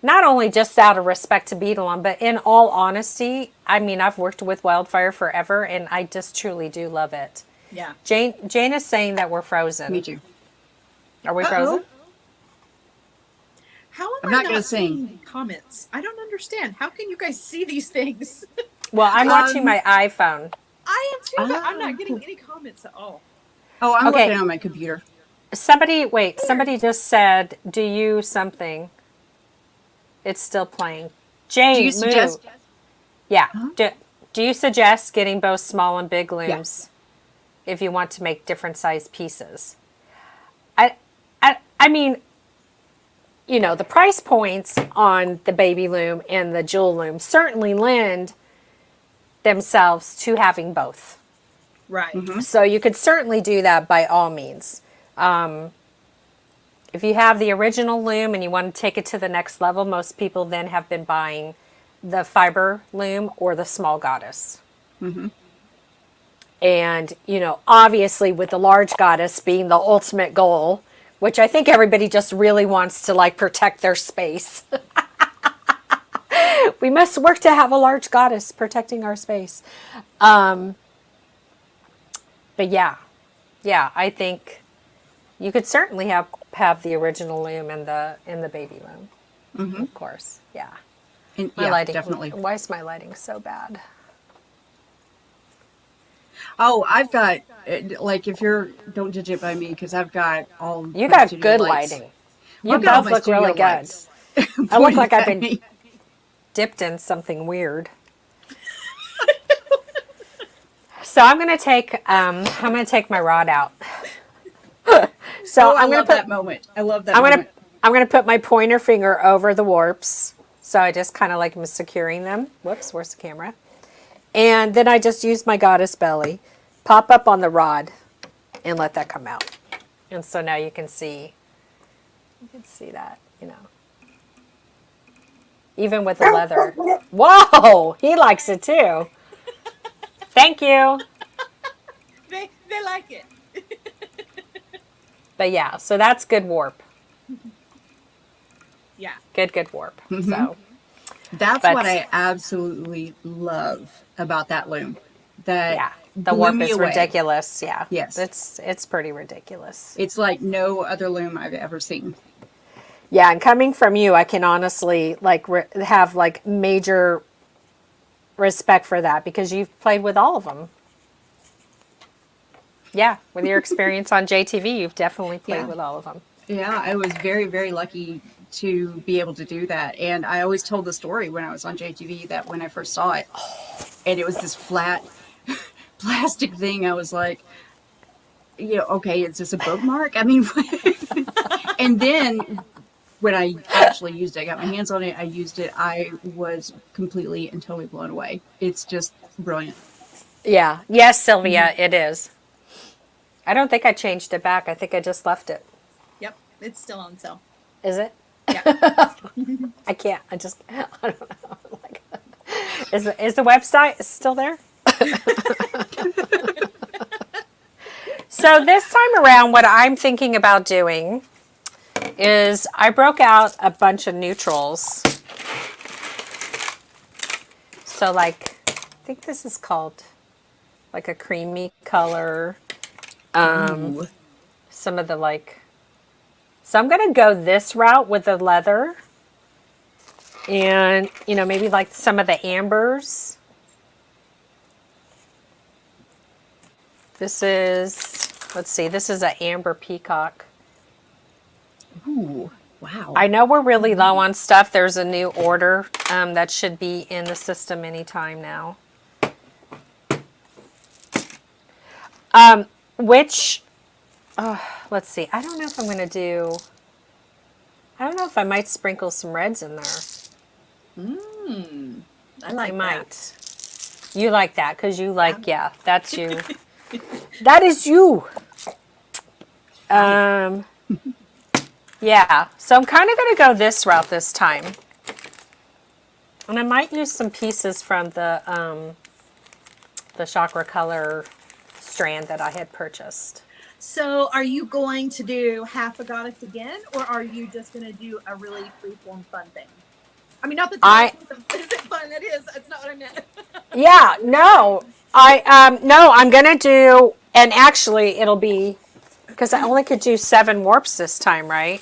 not only just out of respect to Beadalon, but in all honesty, I mean, I've worked with Wildfire forever and I just truly do love it. Yeah. Jane is saying that we're frozen. Me too. Are we frozen? How am I'm I not not gonna seeing sing. comments? I don't understand. How can you guys see these things? Well, I'm watching my iPhone. I am too, but I'm not getting any comments at all. Oh, I'm Okay. looking on my computer. Somebody just said, do you something? It's still playing. Jane, Do you move. suggest? Yeah. Do you suggest getting both small and big looms if you want to make different size pieces? I mean, the price points on the baby loom and the jewel loom certainly lend themselves to having both. Right. So you could certainly do that by all means. If you have the original loom and you want to take it to the next level, most people then have been buying the fiber loom or the small goddess. And, obviously with the large goddess being the ultimate goal, which I think everybody just really wants to protect their space. We must work to have a large goddess protecting our space. But yeah, I think you could certainly have the original loom and the baby loom, of course. Yeah, my lighting, definitely. Why is my lighting so bad? Oh, I've got if you're don't judge it by me because I've got all You my got studio good lights. lighting. You I've got all both my look really studio good. lights I look like pointed I've at been me. dipped in something weird. So I'm gonna take my rod out. So I I'm gonna love put that moment. I love that moment. I'm gonna put my pointer finger over the warps. So I just kind of am securing them. Whoops, where's the camera? And then I just use my goddess belly, pop up on the rod, and let that come out. And so now you can see that, even with the leather. Whoa, he likes it too. Thank you. They like it. But yeah, so that's good warp. Yeah. Good warp. So That's But- what I absolutely love about that loom. That yeah, the blew warp me is away. ridiculous. Yeah. Yes. It's pretty ridiculous. It's like no other loom I've ever seen. Yeah, and coming from you, I can honestly have major respect for that because you've played with all of them. Yeah, with your experience on JTV, you've definitely played Yeah. with all of them. Yeah, I was very, very lucky to be able to do that. And I always told the story when I was on JTV that when I first saw it, and it was this flat plastic thing, I was like, okay, is this a bookmark? I mean, and then when I actually used it, I got my hands on it, I used it, I was completely and totally blown away. It's just brilliant. Yeah. Yes, Sylvia, it is. I don't think I changed it back. I think I just left it. Yep. It's still on sale. Is it? Yeah. I can't. I don't know. Is the website still there? So this time around, what I'm thinking about doing is I broke out a bunch of neutrals. So I think this is called a creamy color. Ooh. Some of the so I'm going to go this route with the leather and, maybe some of the ambers. This is, let's see, this is an amber peacock. Ooh. Wow. I know we're really low on stuff. There's a new order that should be in the system anytime now. Which, let's see. I don't know if I'm going to do, I don't know if I might sprinkle some reds in there. I like I that. might. You like that because you like, yeah, that's you. That is you. Yeah, so I'm kind of going to go this route this time. And I might use some pieces from the chakra color strand that I had purchased. So are you going to do half a goddess again, or are you just going to do a really freeform fun thing? I mean, not that isn't fun. It is. That's not what I meant. Yeah, no. I'm going to do, and actually it'll be, because I only could do 7 warps this time, right?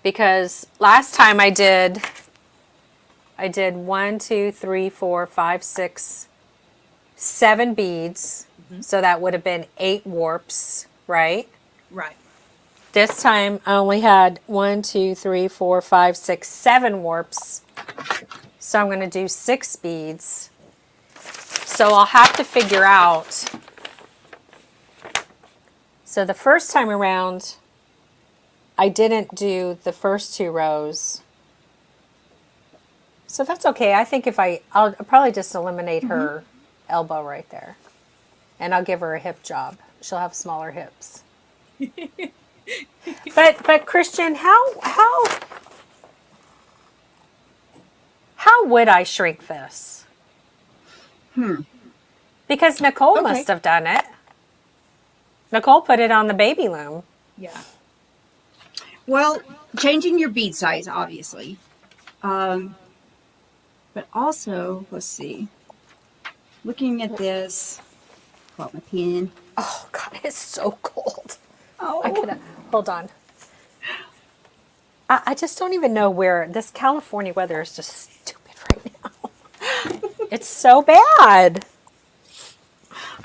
Because last time I did 1, 2, 3, 4, 5, 6, 7 beads. So that would have been 8 warps, right? Right. This time I only had 1, 2, 3, 4, 5, 6, 7 warps. So I'm going to do 6 beads. So I'll have to figure out. So the first time around, I didn't do the first 2 rows. So that's okay. I think if I'll probably just eliminate her elbow right there. And I'll give her a hip job. She'll have smaller hips. But Christian, how would I shrink this? Because Nicole must have done it. Nicole put it on the baby loom. Yeah. Well, changing your bead size, obviously. But also, let's see. Looking at this, pull out my pen. Oh God, it's so cold. Oh, Hold on. I just don't even know where this California weather is just stupid right now. It's so bad.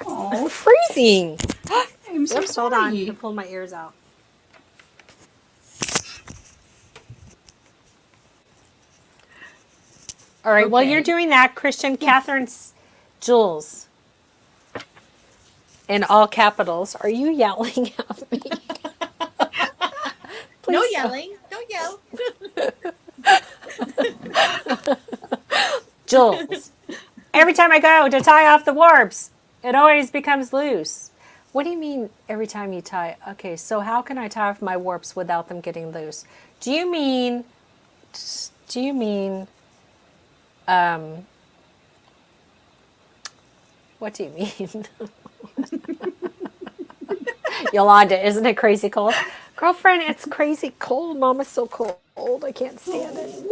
I'm freezing. I'm so Oops, hold on. sorry. I pulled my ears out. All right, while you're doing that, Christian, Catherine's Jules, in all capitals, are you yelling at me? No yelling. Don't yell. Jules, every time I go to tie off the warps, it always becomes loose. What do you mean every time you tie? Okay, so how can I tie off my warps without them getting loose? Do you mean, what do you mean? Yolanda, isn't it crazy cold? Girlfriend, it's crazy cold. Mama's so cold. I can't stand it.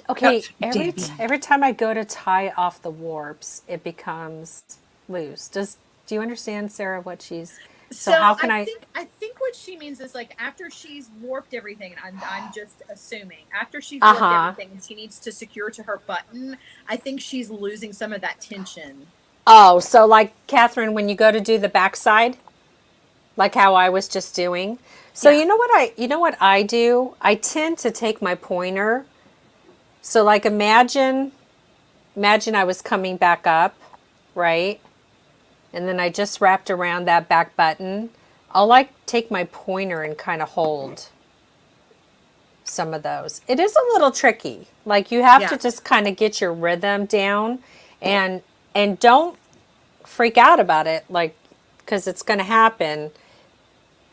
Okay, every time I go to tie off the warps, it becomes loose. Do you understand, Sarah, what she's... So how can I think what she means is like after she's warped everything, I'm just assuming, after she's warped everything and she needs to secure to her button, I think she's losing some of that tension. Oh, so like Catherine, when you go to do the backside, like how I was just doing. So you know what I do? I tend to take my pointer. So like imagine I was coming back up, right? And then I just wrapped around that back button. I'll like take my pointer and kind of hold some of those. It is a little tricky. Like you have to just kind of get your rhythm down and don't freak out about it, like, because it's going to happen.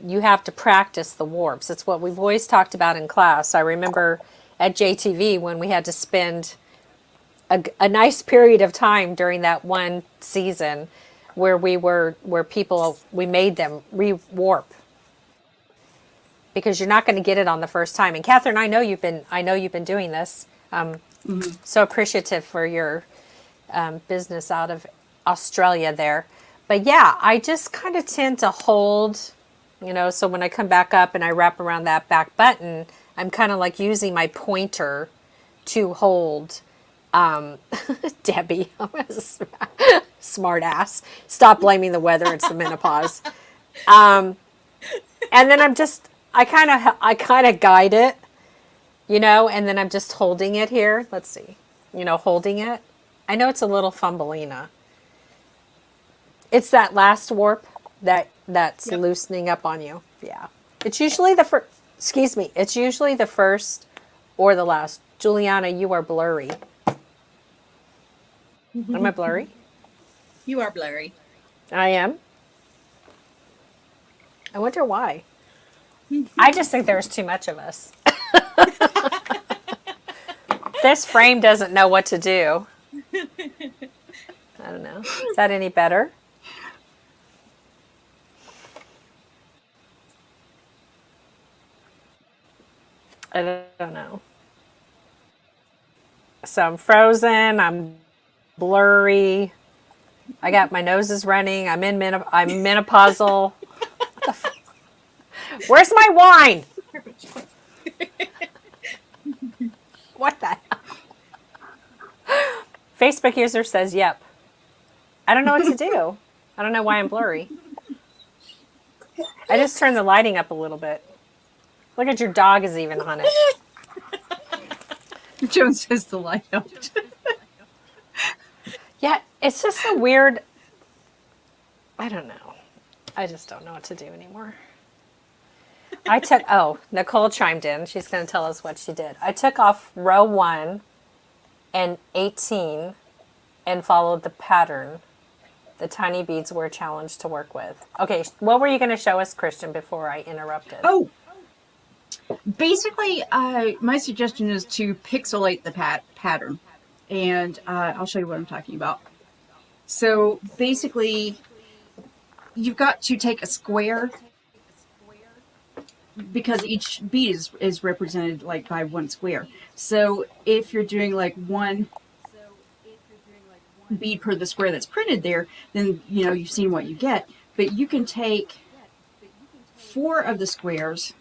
You have to practice the warps. It's what we've always talked about in class. I remember at JTV when we had to spend a nice period of time during that one season where we made them re-warp, because you're not going to get it on the first time. And Catherine, I know you've been doing this. So appreciative for your business out of Australia there. But yeah, I just kind of tend to hold, so when I come back up and I wrap around that back button, I'm kind of like using my pointer to hold. Debbie, I'm a smart ass. Stop blaming the weather. It's the menopause. And then I kind of guide it, and then I'm just holding it here. Let's see, holding it. I know it's a little fumbleina. It's that last warp that's Yep. loosening up on you. Yeah. It's usually the first, excuse me, it's usually the first or the last. Juliana, you are blurry. Am I blurry? You are blurry. I am. I wonder why. I just think there's too much of us. This frame doesn't know what to do. I don't know. Is that any better? I don't know. So I'm frozen. I'm blurry. I got my nose is running. I'm menopausal. Where's my wine? What the hell? Facebook user says, yep. I don't know what to do. I don't know why I'm blurry. I just turned the lighting up a little bit. Look at your dog is even on it. Joan says the light helped. Yeah, it's just a weird, I don't know. I just don't know what to do anymore. Nicole chimed in. She's going to tell us what she did. I took off row 1 and 18 and followed the pattern. The tiny beads were a challenge to work with. Okay, what were you going to show us, Christian, before I interrupted? Oh, basically, my suggestion is to pixelate the pattern. And I'll show you what I'm talking about. So basically, you've got to take a square, because each bead is represented like by one square. So if you're doing like one bead per the square that's printed there, then you've seen what you get. But you can take 4 of the squares,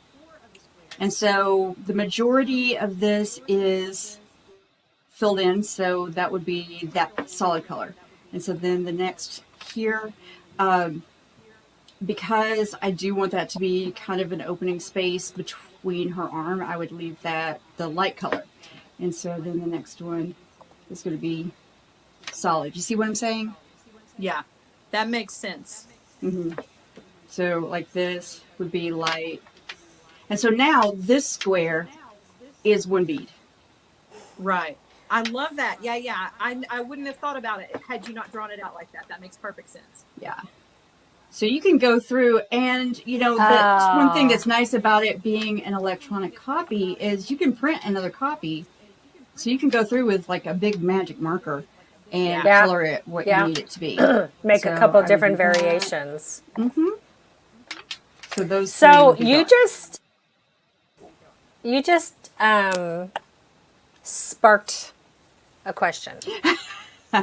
and so the majority of this is filled in, so that would be that solid color. And so then the next here, because I do want that to be kind of an opening space between her arm, I would leave that the light color. And so then the next one is going to be solid. You see what I'm saying? Yeah, that makes sense. Mm-hmm. So like this would be light. And so now this square is one bead. Right. I love that. Yeah. I wouldn't have thought about it had you not drawn it out like that. That makes perfect sense. Yeah. So you can go through, and that's one thing that's nice about it being an electronic copy is you can print another copy. So you can go through with like a big magic marker and color it what you need it to be. Make a couple different variations. Mm-hmm. So those. So you just sparked a question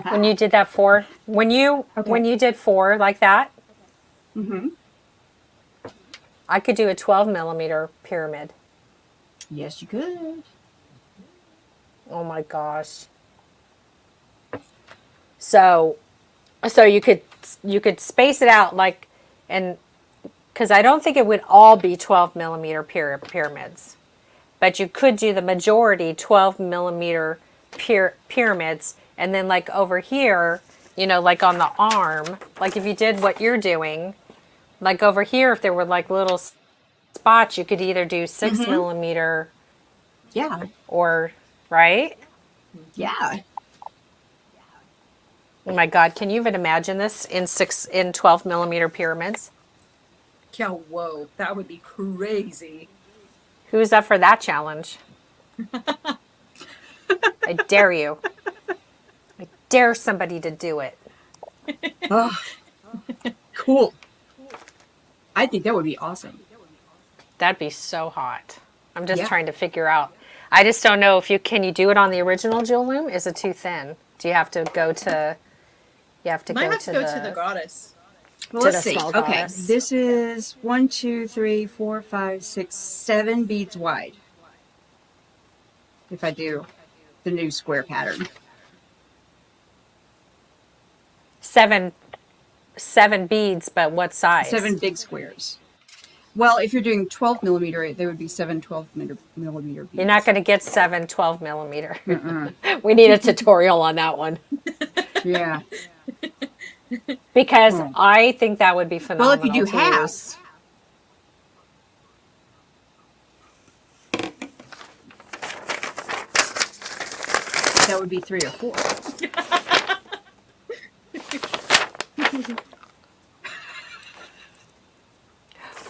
when you did that 4. When you did 4 like that. Mm-hmm. I could do a 12 millimeter pyramid. Yes, you could. Oh my gosh. So you could space it out like, and because I don't think it would all be 12 millimeter pyramids, but you could do the majority 12 millimeter pyramids, and then like over here, like on the arm, like if you did what you're doing, like over here, if there were like little spots, you could either do 6 millimeter, or right, yeah. Oh my God, can you even imagine this in 12 millimeter pyramids? Yeah, whoa, that would be crazy. Who's up for that challenge? I dare you. I dare somebody to do it. Oh, cool. I think that would be awesome. That'd be so hot. I'm just trying to figure out. I just don't know if can you do it on the original Jewel Loom? Is it too thin? Do you have to go to? You have to Might go have to to go to the goddess. Well, to let's the see. small Okay, goddess. this is 1, 2, 3, 4, 5, 6, 7 beads wide. If I do the new square pattern. 7 7 beads, but what size? 7 big squares. Well, if you're doing 12 millimeter, there would be 7 12 millimeter beads. You're not going to get 7 12 millimeter. We need a tutorial on that one. Yeah. Because I think that would be phenomenal. Well, if you do to half, use. that would be 3 or 4.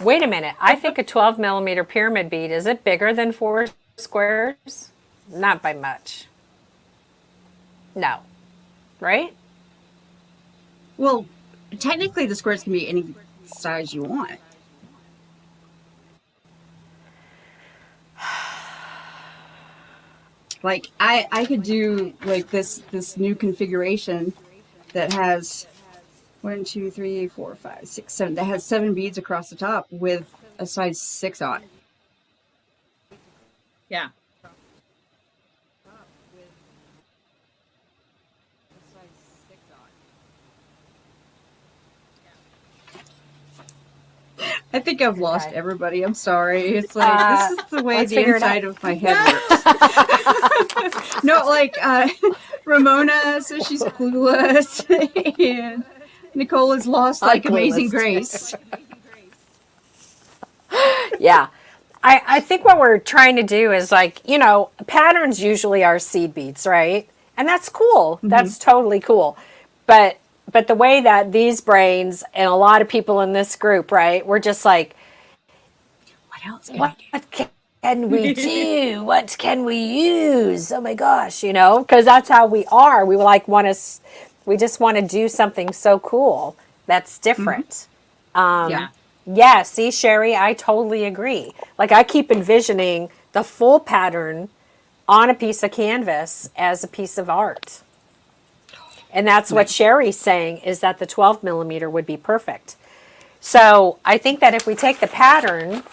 Wait a minute. I think a 12 millimeter pyramid bead, is it bigger than 4 squares? Not by much. No. Right? Well, technically the squares can be any size you want. Like I could do like this new configuration that has 1, 2, 3, 4, 5, 6, 7. That has 7 beads across the top with a size 6 on it. Yeah. I think I've lost everybody. I'm sorry. It's like this is the way the inside of my head works. No, like Ramona says she's clueless, and Nicole is lost like Amazing Grace. Yeah. I think what we're trying to do is like, you know, patterns usually are seed beads, right? And that's cool. Mm-hmm. That's totally cool. But the way that these brains and a lot of people in this group, right, we're just like, what else can we do? What can we use? Oh my gosh, you know, because that's how we are. We like we just want to do something so cool that's different. Yeah. Yeah, see, Sherry, I totally agree. Like I keep envisioning the full pattern on a piece of canvas as a piece of art. And that's what Sherry's saying, is that the 12 millimeter would be perfect. So I think that if we take the pattern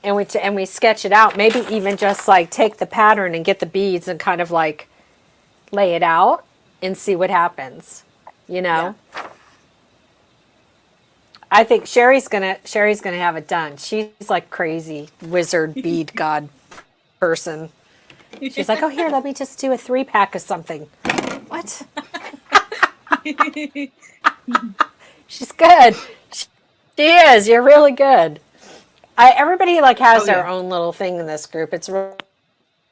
and we sketch it out, maybe even just like take the pattern and get the beads and kind of like lay it out and see what happens, you know? Yeah. I think Sherry's gonna have it done. She's like crazy wizard bead god person. She's like, oh, here, let me just do a 3-pack of something. What? She's good. She is. You're really good. Everybody like has their own little thing in this group. It's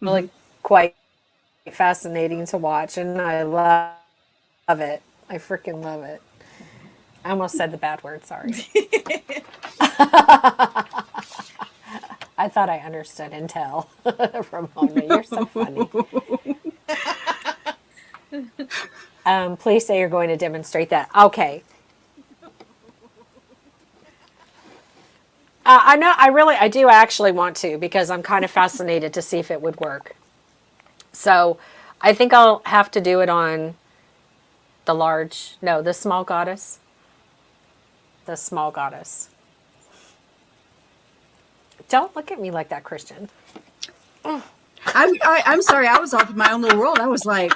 really quite fascinating to watch, and I love it. I freaking love it. I almost said the bad word. Sorry. I thought I understood Intel. Ramona, you're so funny. Please say you're going to demonstrate that. Okay. I know. I do actually want to, because I'm kind of fascinated to see if it would work. So I think I'll have to do it on the small goddess. The small goddess. Don't look at me like that, Christian. I'm sorry. I was off in my own little world. I was like,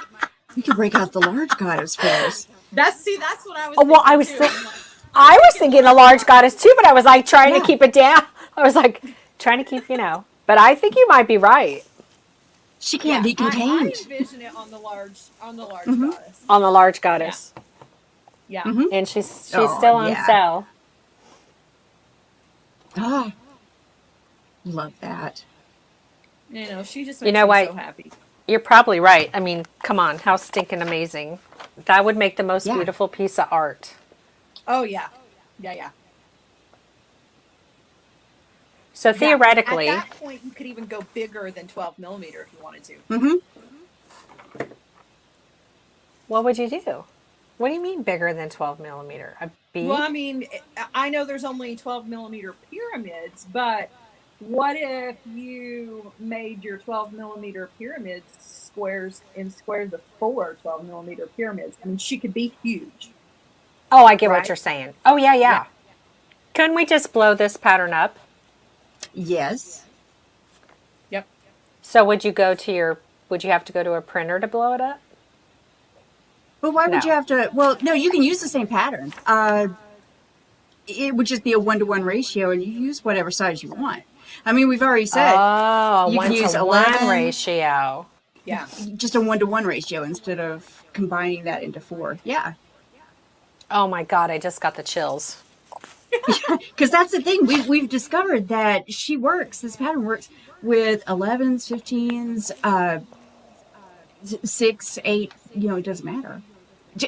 we could break out the large goddess for us. That's what I was. Oh, well, I was thinking a large goddess too, but I was like trying to keep it down. I was like trying to keep, But I think you might be right. She can't be contained. I envision it on the large goddess. On the large goddess. Yeah. Mm-hmm. And she's still on sale. Oh, love that. She just makes me so happy. You're probably right. I mean, come on, how stinking amazing. That would make the most beautiful piece of art. Oh, yeah. Yeah. So theoretically... At that point, you could even go bigger than 12 millimeter if you wanted to. Mm-hmm. What would you do? What do you mean bigger than 12 millimeter? A bead? Well, I mean, I know there's only 12 millimeter pyramids, but what if you made your 12 millimeter pyramids squares of 4 12 millimeter pyramids? I mean, she could be huge. Oh, I get what you're saying. Oh, yeah. Couldn't we just blow this pattern up? Yes. So would you have to go to a printer to blow it up? But why would No. you have to? Well, no, you can use the same pattern. It would just be a 1-to-1 ratio, and you use whatever size you want. I mean, we've already said Oh, you can use 1-to-1 11. ratio. Yeah. Just a 1-to-1 ratio instead of combining that into 4. Yeah. Oh my God, I just got the chills. Because that's the thing. We've discovered that this pattern works with 11s, 15s, 6, 8, it doesn't matter.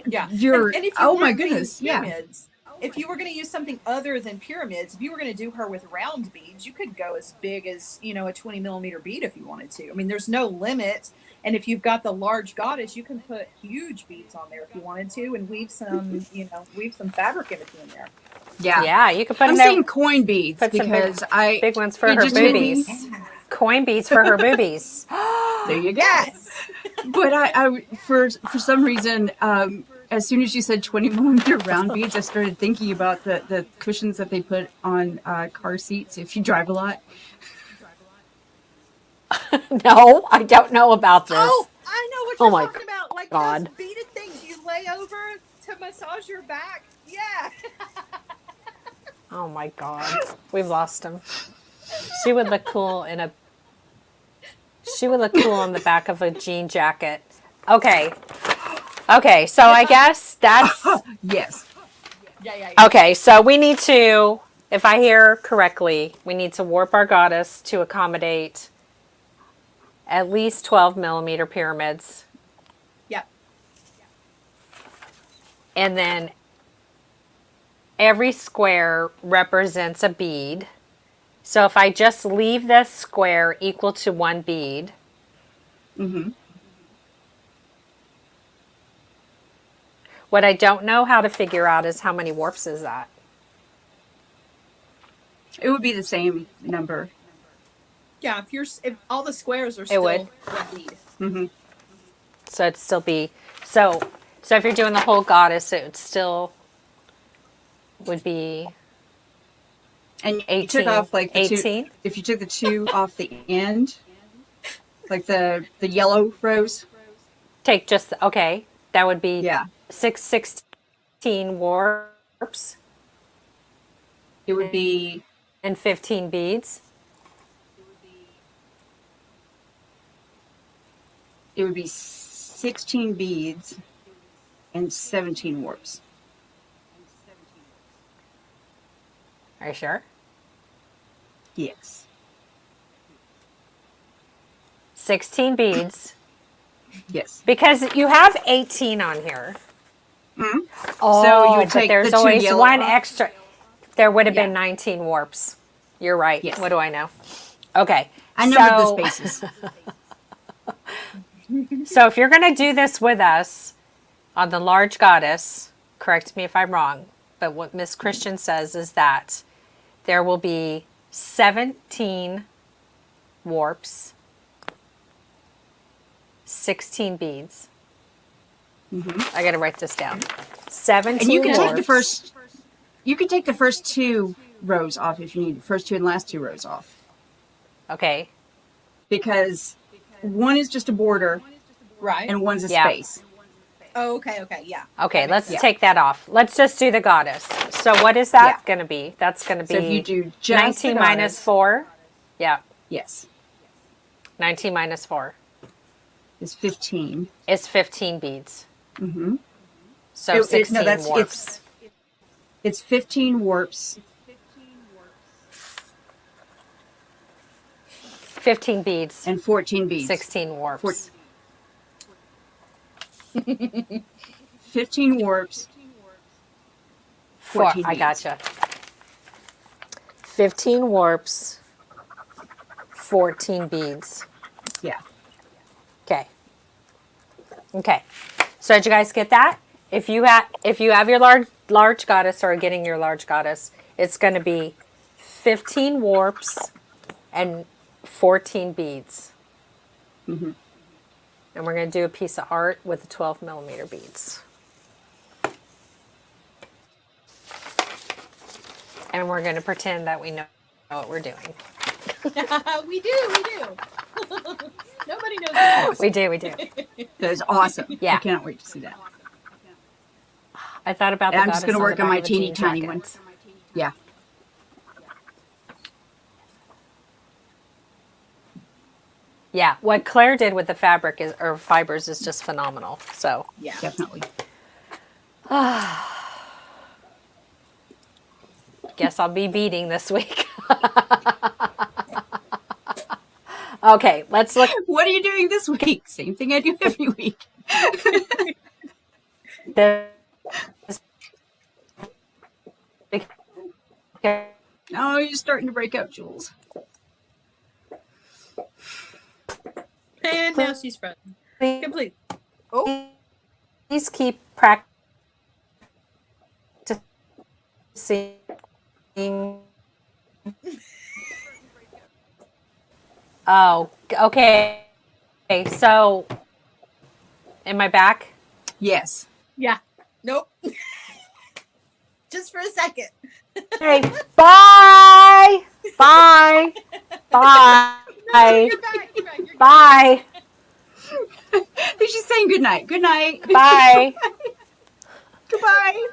Yeah. You're, and if you oh my weren't gonna goodness. use Yeah. pyramids, if you were going to use something other than pyramids, if you were going to do her with round beads, you could go as big as, a 20 millimeter bead if you wanted to. I mean, there's no limit. And if you've got the large goddess, you can put huge beads on there if you wanted to, and weave some, weave some fabric in between there. Yeah. Yeah, you could put I'm in there, saying coin beads put some because big ones for it her just made me- boobies. Coin beads for her boobies. There you go. Yes. But I for some reason, as soon as you said 20 millimeter round beads, I started thinking about the cushions that they put on car seats if you drive a lot. No, I don't know about this. Oh, I know what Oh you're my talking about. Like God. those beaded things you lay over to massage your back. Yeah. Oh my God, we've lost him. She would look cool in the back of a jean jacket. Okay, so I guess that's Yes. Yeah. okay. So we need to, if I hear correctly, we need to warp our goddess to accommodate at least 12 millimeter pyramids, Yeah. and then every square represents a bead. So if I just leave this square equal to 1 bead, Mm-hmm. what I don't know how to figure out is how many warps is that? It would be the same number. Yeah. If all the squares are still would. one bead. Mm-hmm. So it'd still be, so if you're doing the whole goddess, it would still would be And you 18. took off like the 18? 2. If you took the 2 off the end, like the yellow rows. take just, okay, that would be Yeah. 16 warps It would be and 15 beads. It would be 16 beads and 17 warps. Are you sure? Yes. 16 beads. Yes. Because you have 18 on here. Mm-hmm. Oh, So you would but take there's the 2 always yellow one off? extra. There would have been Yeah. 19 warps. You're right. Yes. What do I know? Okay. I numbered so, the spaces. So if you're going to do this with us on the large goddess, correct me if I'm wrong, but what Miss Christian says is that there will be 17 warps, 16 beads. I got to write this down. 17 And you can warps. take the first. You can take the first 2 rows off if you need the first 2 and last 2 rows off, Okay. because one is just a border Right. and one's a Yeah. space. Oh, okay. Yeah. Okay, That makes let's sense. take that off. Let's just do the goddess. So what is that Yeah. going to be? That's going to be So if you do just 19 the minus goddess, 4. Yeah, yes, 19 minus 4 is 15. is 15 beads. Mm-hmm. So 16 that's warps. it's 15 warps. 15 beads, And 14 beads. 16 warps. 15 warps. 14 14 I beads. gotcha. 15 warps, 14 beads. Yeah. Okay. Okay. So did you guys get that? If you have your large goddess or are getting your large goddess, it's going to be 15 warps and 14 beads. Mm-hmm. And we're going to do a piece of art with the 12 millimeter beads. And we're going to pretend that we know what we're doing. we do. Nobody knows. We do. That is awesome. Yeah. I cannot wait to see that. I thought about the I'm just goddess going to on work the on back my of a teeny jean tiny jacket. one. Yeah. Yeah, what Claire did with the fabric is, or fibers is just phenomenal. So, Yeah. Definitely. guess I'll be beading this week. Okay, let's look. What are you doing this week? Same thing I do every week. This Oh, you're starting to break up, Jules. And now she's frozen. Complete. Oh, please keep practicing. Oh, okay. Okay, so am I back? Yes. yeah. Nope. Just for a second. Okay, bye. Bye. Bye. No, you're back. You're back. You're good. Bye. I think she's saying good night. Good night. Bye. Goodbye.